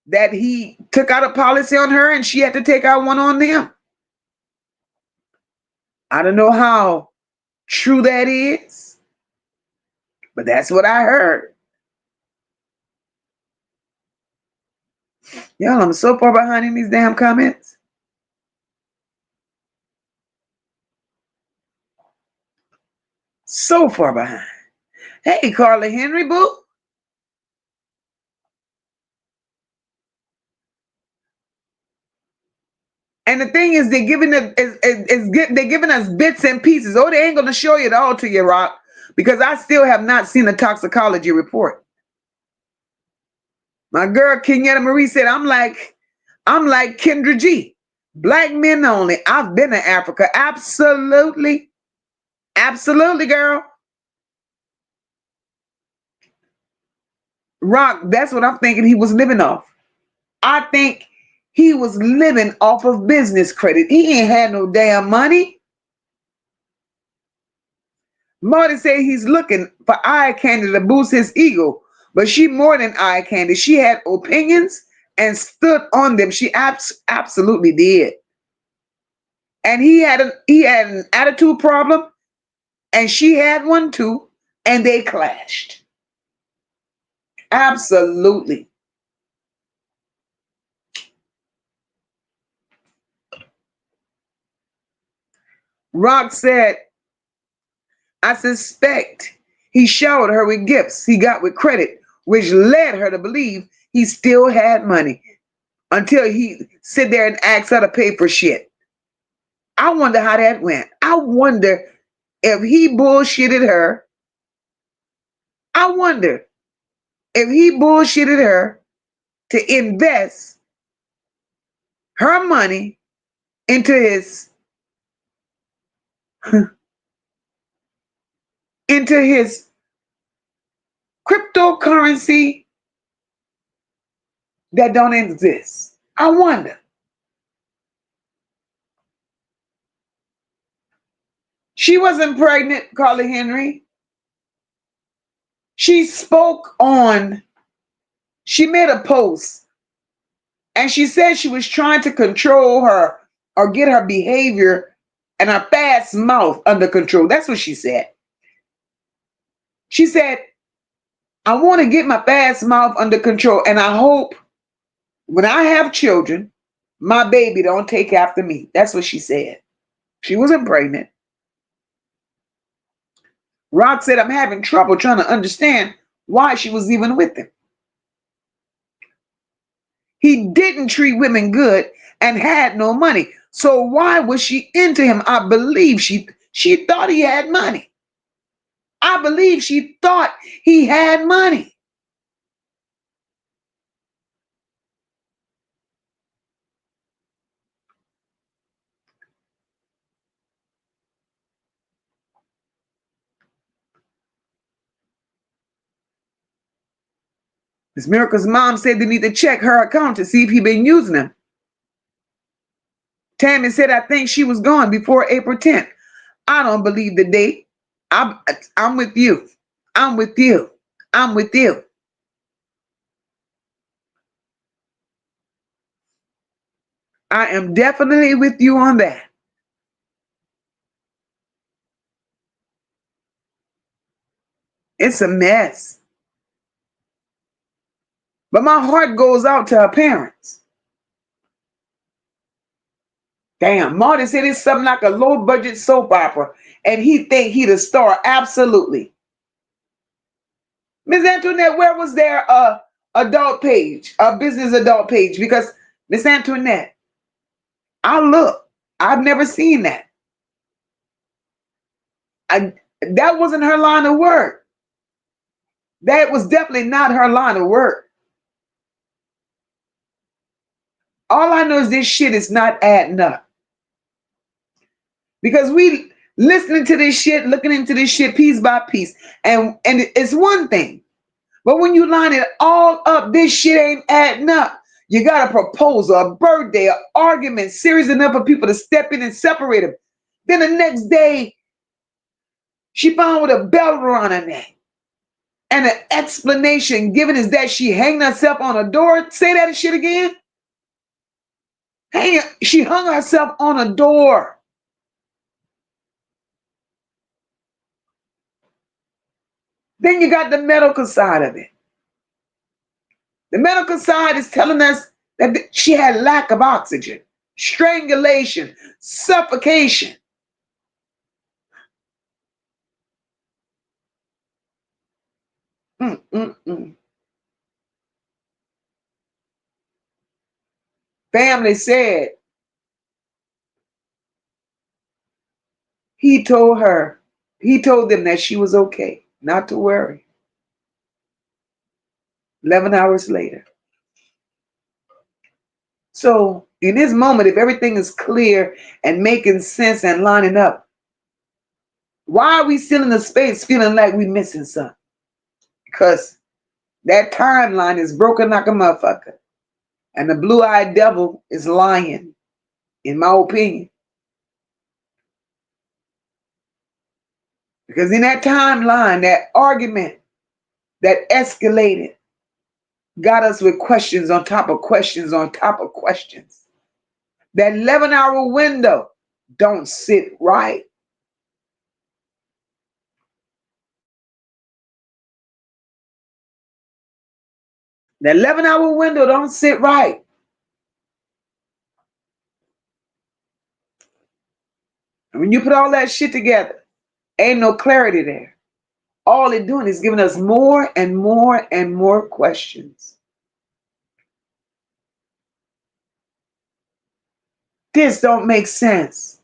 that he took out a policy on her and she had to take out one on him. I don't know how true that is, but that's what I heard. Y'all, I'm so far behind in these damn comments. So far behind. Hey, Carla Henry, boo. And the thing is, they're giving they're giving us bits and pieces. Oh, they ain't gonna show you it all to you, Rock, because I still have not seen a toxicology report. My girl Kenyatta Marie said, I'm like Kendra G. Black men only. I've been to Africa. Absolutely. Absolutely, girl. Rock, that's what I'm thinking he was living off. I think he was living off of business credit. He ain't had no damn money. Marty said he's looking for eye candy to boost his ego, but she more than eye candy. She had opinions and stood on them. She absolutely did. And he had an attitude problem, and she had one too, and they clashed. Absolutely. Rock said, I suspect he showered her with gifts he got with credit, which led her to believe he still had money until he sit there and asked her to pay for shit. I wonder how that went. I wonder if he bullshitted her. I wonder if he bullshitted her to invest her money into his into his cryptocurrency that don't exist. I wonder. She wasn't pregnant, Carla Henry. She made a post and she said she was trying to control her or get her behavior and her fast mouth under control. That's what she said. She said, I want to get my fast mouth under control, and I hope when I have children, my baby don't take after me. That's what she said. She wasn't pregnant. Rock said, I'm having trouble trying to understand why she was even with him. He didn't treat women good and had no money. So why was she into him? I believe she thought he had money. I believe she thought he had money. Miss Miracle's mom said they need to check her account to see if he been using them. Tammy said, I think she was gone before April 10th. I don't believe the date. I'm with you. I'm with you. I'm with you. I am definitely with you on that. It's a mess. But my heart goes out to her parents. Damn, Martin said it's something like a low budget soap opera, and he think he the star. Absolutely. Miss Antoinette, where was their adult page, a business adult page? Because Miss Antoinette, I look, I've never seen that. That wasn't her line of work. That was definitely not her line of work. All I know is this shit is not adding up. Because we listening to this shit, looking into this shit piece by piece, and it's one thing. But when you line it all up, this shit ain't adding up. You got a proposal, a birthday, an argument, serious enough for people to step in and separate them. Then the next day, she found with a belt around her neck. And an explanation given is that she hanged herself on a door. Say that shit again. Hey, she hung herself on a door. Then you got the medical side of it. The medical side is telling us that she had lack of oxygen, strangulation, suffocation. Mm-mm. Family said he told them that she was okay, not to worry. 11 hours later. So in this moment, if everything is clear and making sense and lining up, why are we still in the space feeling like we're missing something? Because that timeline is broken like a motherfucker. And the blue-eyed devil is lying, in my opinion. Because in that timeline, that argument that escalated got us with questions on top of questions on top of questions. That 11-hour window don't sit right. The 11-hour window don't sit right. And when you put all that shit together, ain't no clarity there. All it's doing is giving us more and more and more questions. This don't make sense.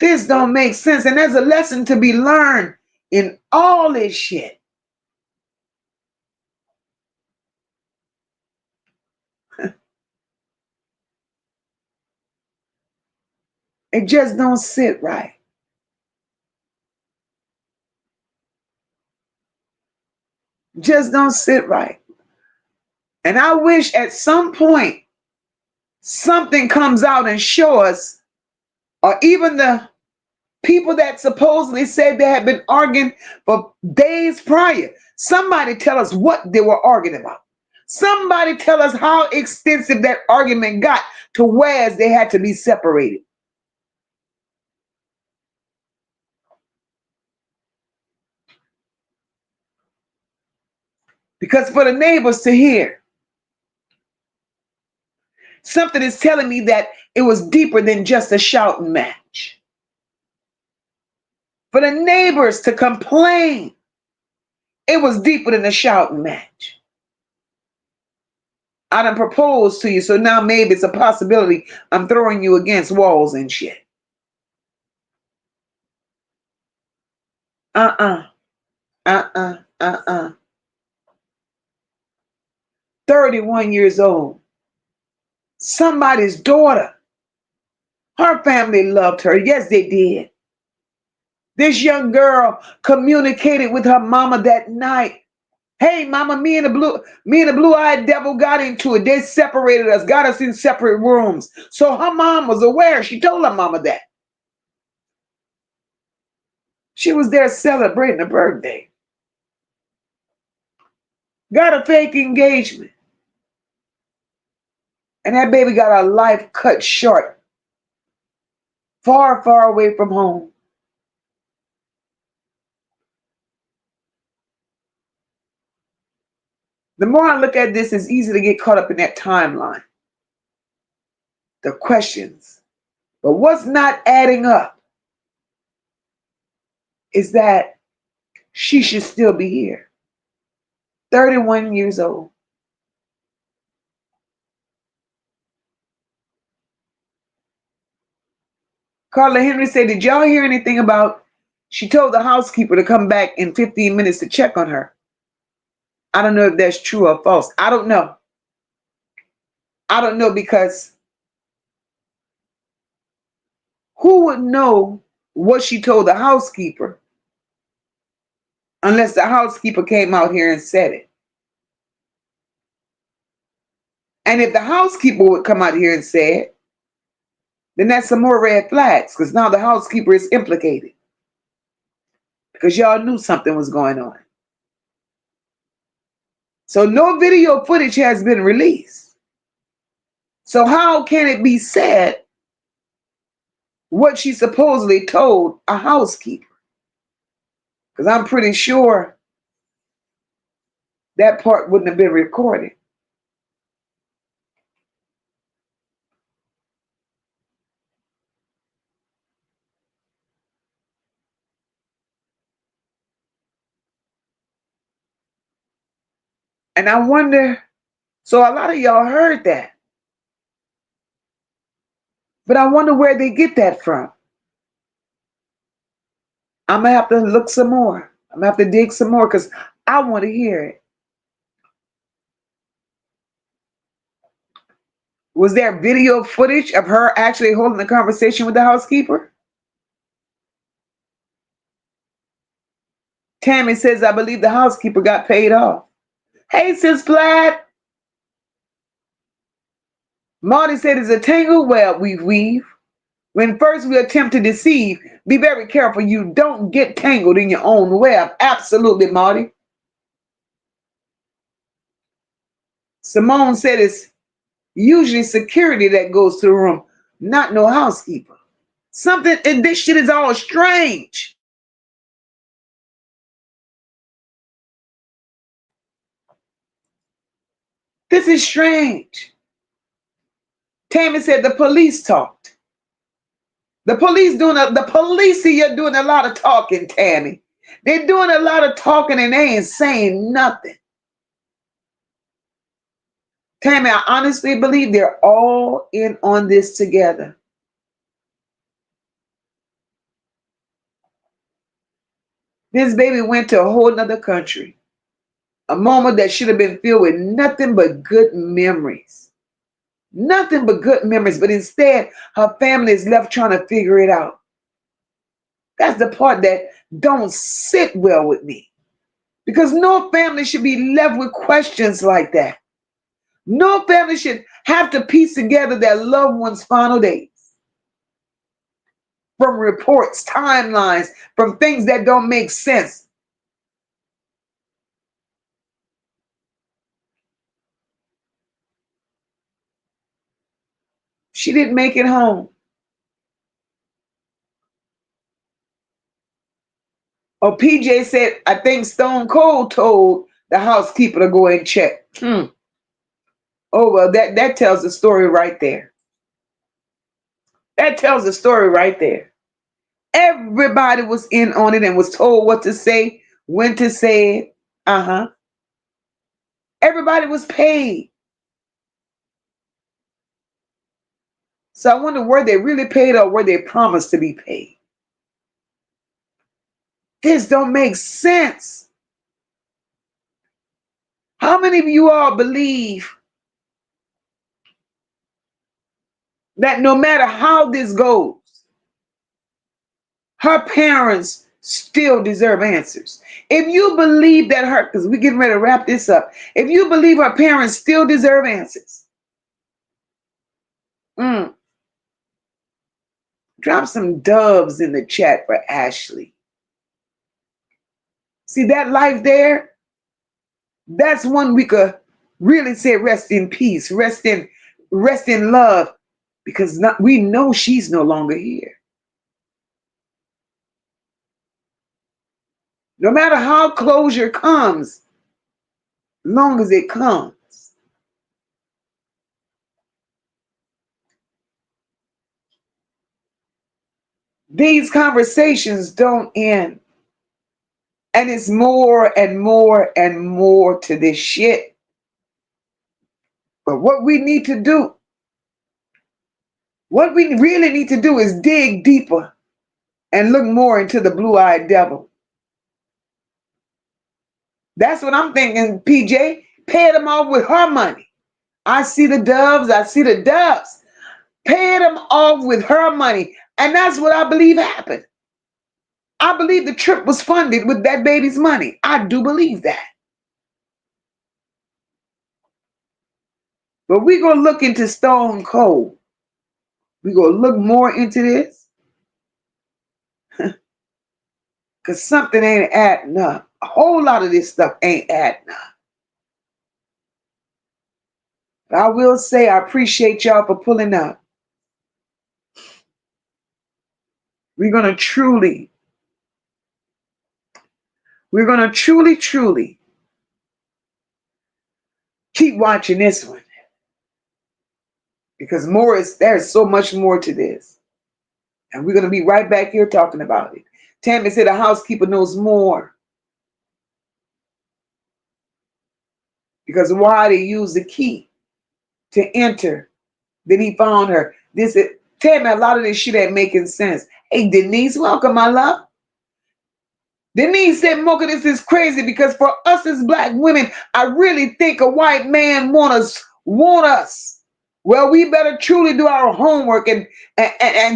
This don't make sense. And there's a lesson to be learned in all this shit. It just don't sit right. Just don't sit right. And I wish at some point something comes out and show us, or even the people that supposedly said they had been arguing for days prior, somebody tell us what they were arguing about. Somebody tell us how extensive that argument got to where they had to be separated. Because for the neighbors to hear, something is telling me that it was deeper than just a shouting match. For the neighbors to complain, it was deeper than a shouting match. I done proposed to you, so now maybe it's a possibility I'm throwing you against walls and shit. Uh-uh. Uh-uh. Uh-uh. 31 years old. Somebody's daughter. Her family loved her. Yes, they did. This young girl communicated with her mama that night. Hey, mama, me and the blue-eyed devil got into it. They separated us, got us in separate rooms. So her mom was aware. She told her mama that. She was there celebrating a birthday. Got a fake engagement. And that baby got her life cut short. Far, far away from home. The more I look at this, it's easy to get caught up in that timeline. The questions. But what's not adding up is that she should still be here. 31 years old. Carla Henry said, did y'all hear anything about she told the housekeeper to come back in 15 minutes to check on her? I don't know if that's true or false. I don't know. I don't know, because who would know what she told the housekeeper unless the housekeeper came out here and said it? And if the housekeeper would come out here and say it, then that's some more red flags, because now the housekeeper is implicated because y'all knew something was going on. So no video footage has been released. So how can it be said what she supposedly told a housekeeper? Because I'm pretty sure that part wouldn't have been recorded. And I wonder, so a lot of y'all heard that, but I wonder where they get that from. I'm going to have to look some more. I'm going to have to dig some more because I want to hear it. Was there video footage of her actually holding a conversation with the housekeeper? Tammy says, I believe the housekeeper got paid off. Hey, Sis Flat. Marty said, it's a tangled web we weave. When first we attempt to deceive, be very careful you don't get tangled in your own web. Absolutely, Marty. Simone said it's usually security that goes to the room, not no housekeeper. Something, and this shit is all strange. This is strange. Tammy said the police talked. The police here doing a lot of talking, Tammy. They're doing a lot of talking and they ain't saying nothing. Tammy, I honestly believe they're all in on this together. This baby went to a whole nother country. A moment that should have been filled with nothing but good memories. Nothing but good memories. But instead, her family is left trying to figure it out. That's the part that don't sit well with me. Because no family should be left with questions like that. No family should have to piece together their loved one's final days. From reports, timelines, from things that don't make sense. She didn't make it home. Or PJ said, I think Stone Cold told the housekeeper to go and check. Oh, well, that tells the story right there. That tells the story right there. Everybody was in on it and was told what to say, when to say it. Everybody was paid. So I wonder, were they really paid or were they promised to be paid? This don't make sense. How many of you all believe that no matter how this goes, her parents still deserve answers? If you believe that because we're getting ready to wrap this up, if you believe her parents still deserve answers, drop some doves in the chat for Ashlee. See that life there? That's one we could really say rest in peace, rest in love, because we know she's no longer here. No matter how closure comes, long as it comes. These conversations don't end. And it's more and more and more to this shit. But what we need to do, what we really need to do is dig deeper and look more into the blue-eyed devil. That's what I'm thinking, PJ. Pay them off with her money. I see the doves. I see the doves. Pay them off with her money. And that's what I believe happened. I believe the trip was funded with that baby's money. I do believe that. But we're going to look into Stone Cold. We're going to look more into this. Because something ain't adding up. A whole lot of this stuff ain't adding up. But I will say I appreciate y'all for pulling up. We're going to truly keep watching this one. Because there's so much more to this. And we're going to be right back here talking about it. Tammy said the housekeeper knows more. Because why? They used the key to enter. Then he found her. Tell me, a lot of this shit ain't making sense. Hey, Denise, welcome, my love. Denise said, Mocha, this is crazy because for us as black women, I really think a white man want us. Well, we better truly do our homework and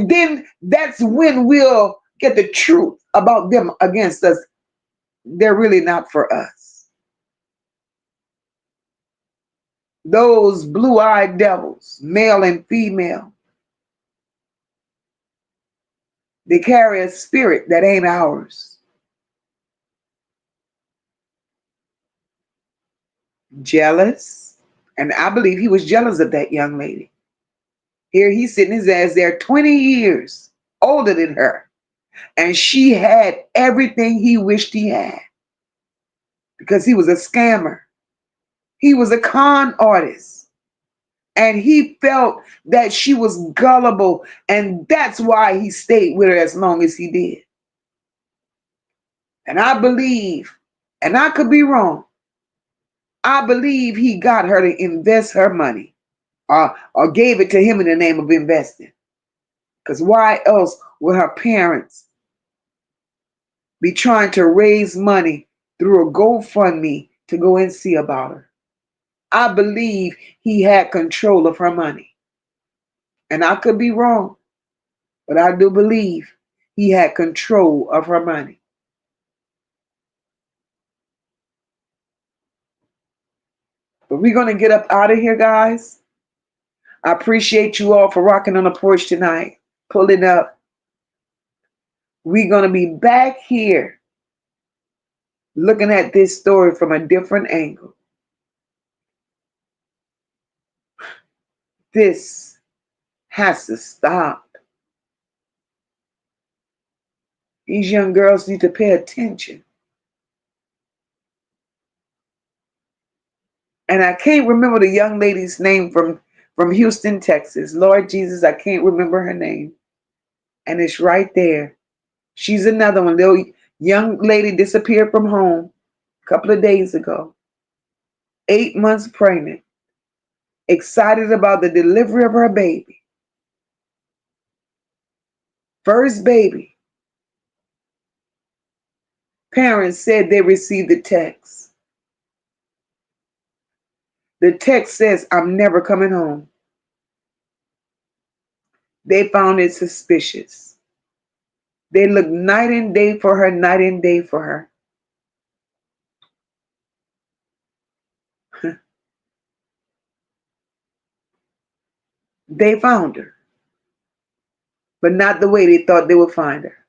then that's when we'll get the truth about them against us. They're really not for us. Those blue-eyed devils, male and female, they carry a spirit that ain't ours. Jealous. And I believe he was jealous of that young lady. Here he's sitting his ass there 20 years older than her. And she had everything he wished he had. Because he was a scammer. He was a con artist. And he felt that she was gullible. And that's why he stayed with her as long as he did. And I believe, and I could be wrong, I believe he got her to invest her money or gave it to him in the name of investing. Because why else would her parents be trying to raise money through a GoFundMe to go and see about her? I believe he had control of her money. And I could be wrong, but I do believe he had control of her money. But we're going to get up out of here, guys. I appreciate you all for rocking on the porch tonight, pulling up. We're going to be back here looking at this story from a different angle. This has to stop. These young girls need to pay attention. And I can't remember the young lady's name from Houston, Texas. Lord Jesus, I can't remember her name. And it's right there. She's another one. Little young lady disappeared from home a couple of days ago. 8 months pregnant. Excited about the delivery of her baby. First baby. Parents said they received the text. The text says, I'm never coming home. They found it suspicious. They looked night and day for her, night and day for her. They found her. But not the way they thought they would find her.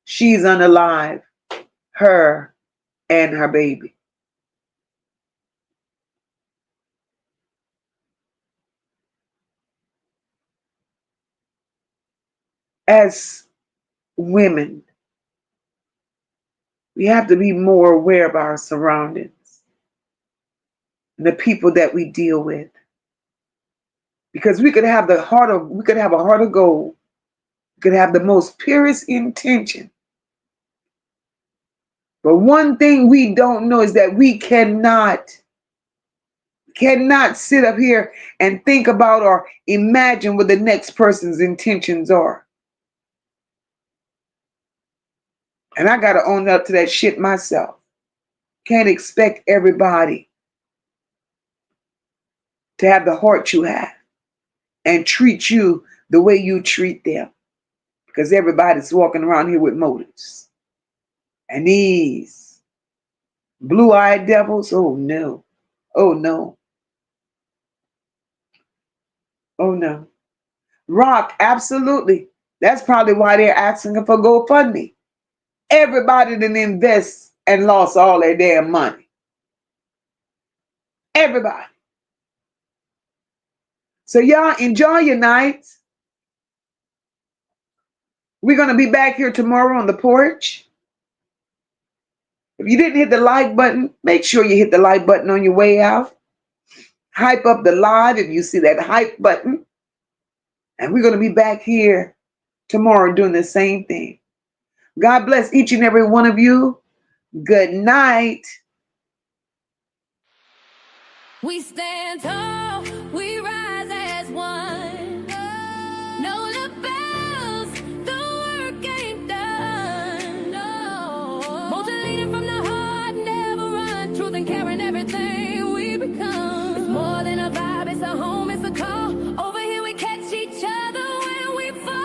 She's unalive. Her and her baby. As women, we have to be more aware of our surroundings and the people that we deal with. Because we could have a heart of gold. We could have the most purest intention. But one thing we don't know is that we cannot sit up here and think about or imagine what the next person's intentions are. And I got to own up to that shit myself. Can't expect everybody to have the heart you have and treat you the way you treat them. Because everybody's walking around here with motives. And these blue-eyed devils, oh no. Oh no. Oh no. Rock, absolutely. That's probably why they're asking for GoFundMe. Everybody didn't invest and lost all their damn money. Everybody. So y'all enjoy your nights. We're going to be back here tomorrow on the porch. If you didn't hit the like button, make sure you hit the like button on your way out. Hype up the live if you see that hype button. And we're going to be back here tomorrow doing the same thing. God bless each and every one of you. Good night. We stand tall, we rise as one. No lapels, the work ain't done. No. Motivated from the heart, never run. Truth and care in everything we become. It's more than a vibe, it's a home, it's a call. Over here we catch each other when we fall.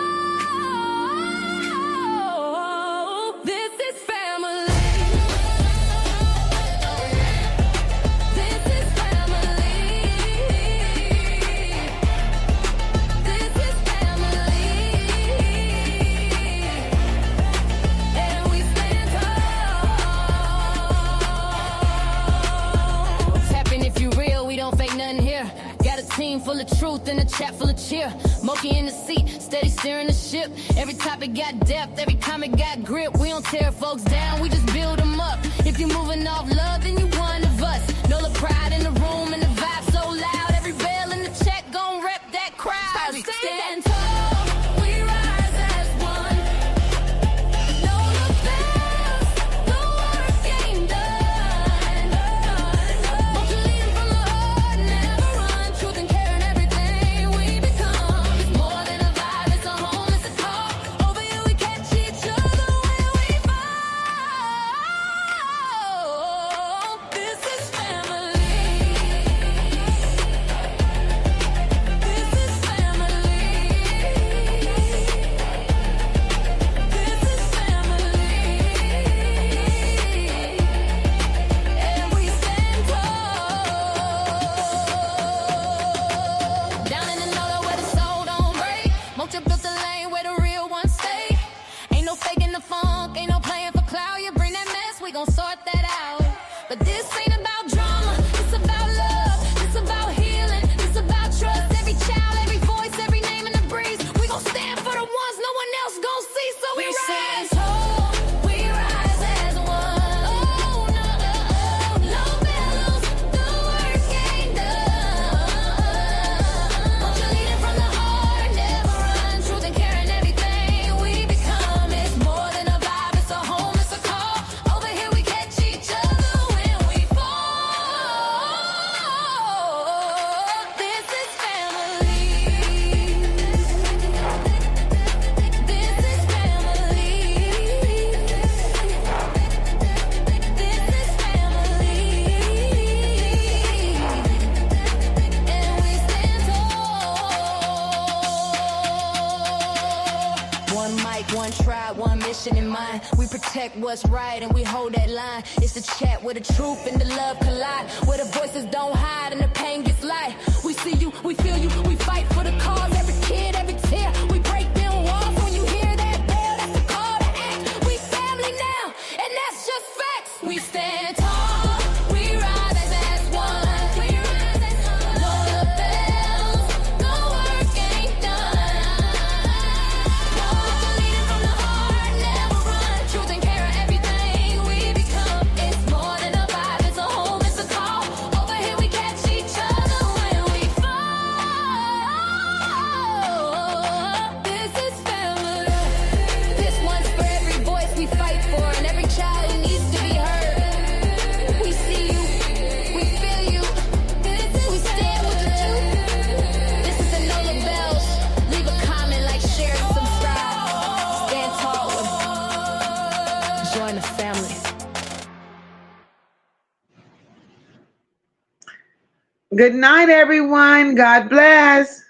This is family. Team full of truth and a chat full of cheer. Moca in the seat, steady steering the ship. Every topic got depth, every comment got grip. We don't tear folks down, we just build them up. If you're moving off love, then you one of us. Know the pride in the room and the vibe so loud. Every bell in the chat gon' rep that crowd. We stand tall, we rise as one. Know the bells, the work ain't done. Won't you lead 'em from the heart, never run. Truth and care in everything we become. It's more than a vibe, it's a home, it's a call. Over here we catch each other when we fall. This is family. This is family. This is family. And we stand tall. Down in the NOLA where the soul don't break. Mocha built the lane where the real ones stay. Ain't no faking the funk, ain't no playing for clout. You bring that mess, we gon' sort that out. But this ain't about drama, it's about love. It's about healing, it's about trust. Every child, every voice, every name in the breeze. We gon' stand for the ones no one else gon' see. So we rise tall, we rise as one. Oh no, no bellows, the work ain't done. Won't you lead it from the heart, never run. Truth and care in everything we become. It's more than a vibe, it's a home, it's a call. Over here we catch each other when we fall. This is family. This is family. This is family. And we stand tall. One mic, one tribe, one mission in mind. We protect what's right and we hold that line. It's the chat where the truth and the love collide. Where the voices don't hide and the pain gets light. We see you, we feel you, we fight for the cause. Every kid, every tear, we break down walls. When you hear that bell, that's the call to act. We family now, and that's just facts. We stand tall, we rise as one. We rise as one. Know the bells, the work ain't done. Won't you lead it from the heart, never run. Truth and care in everything we become. It's more than a vibe, it's a home, it's a call. Over here we catch each other when we fall. This is family. This one's for every voice we fight for and every child who needs to be heard. We see you, we feel you. We stand with the truth. This is the NOLA Bells. Leave a comment, like, share, and subscribe. Stand tall and join the family. Good night, everyone. God bless.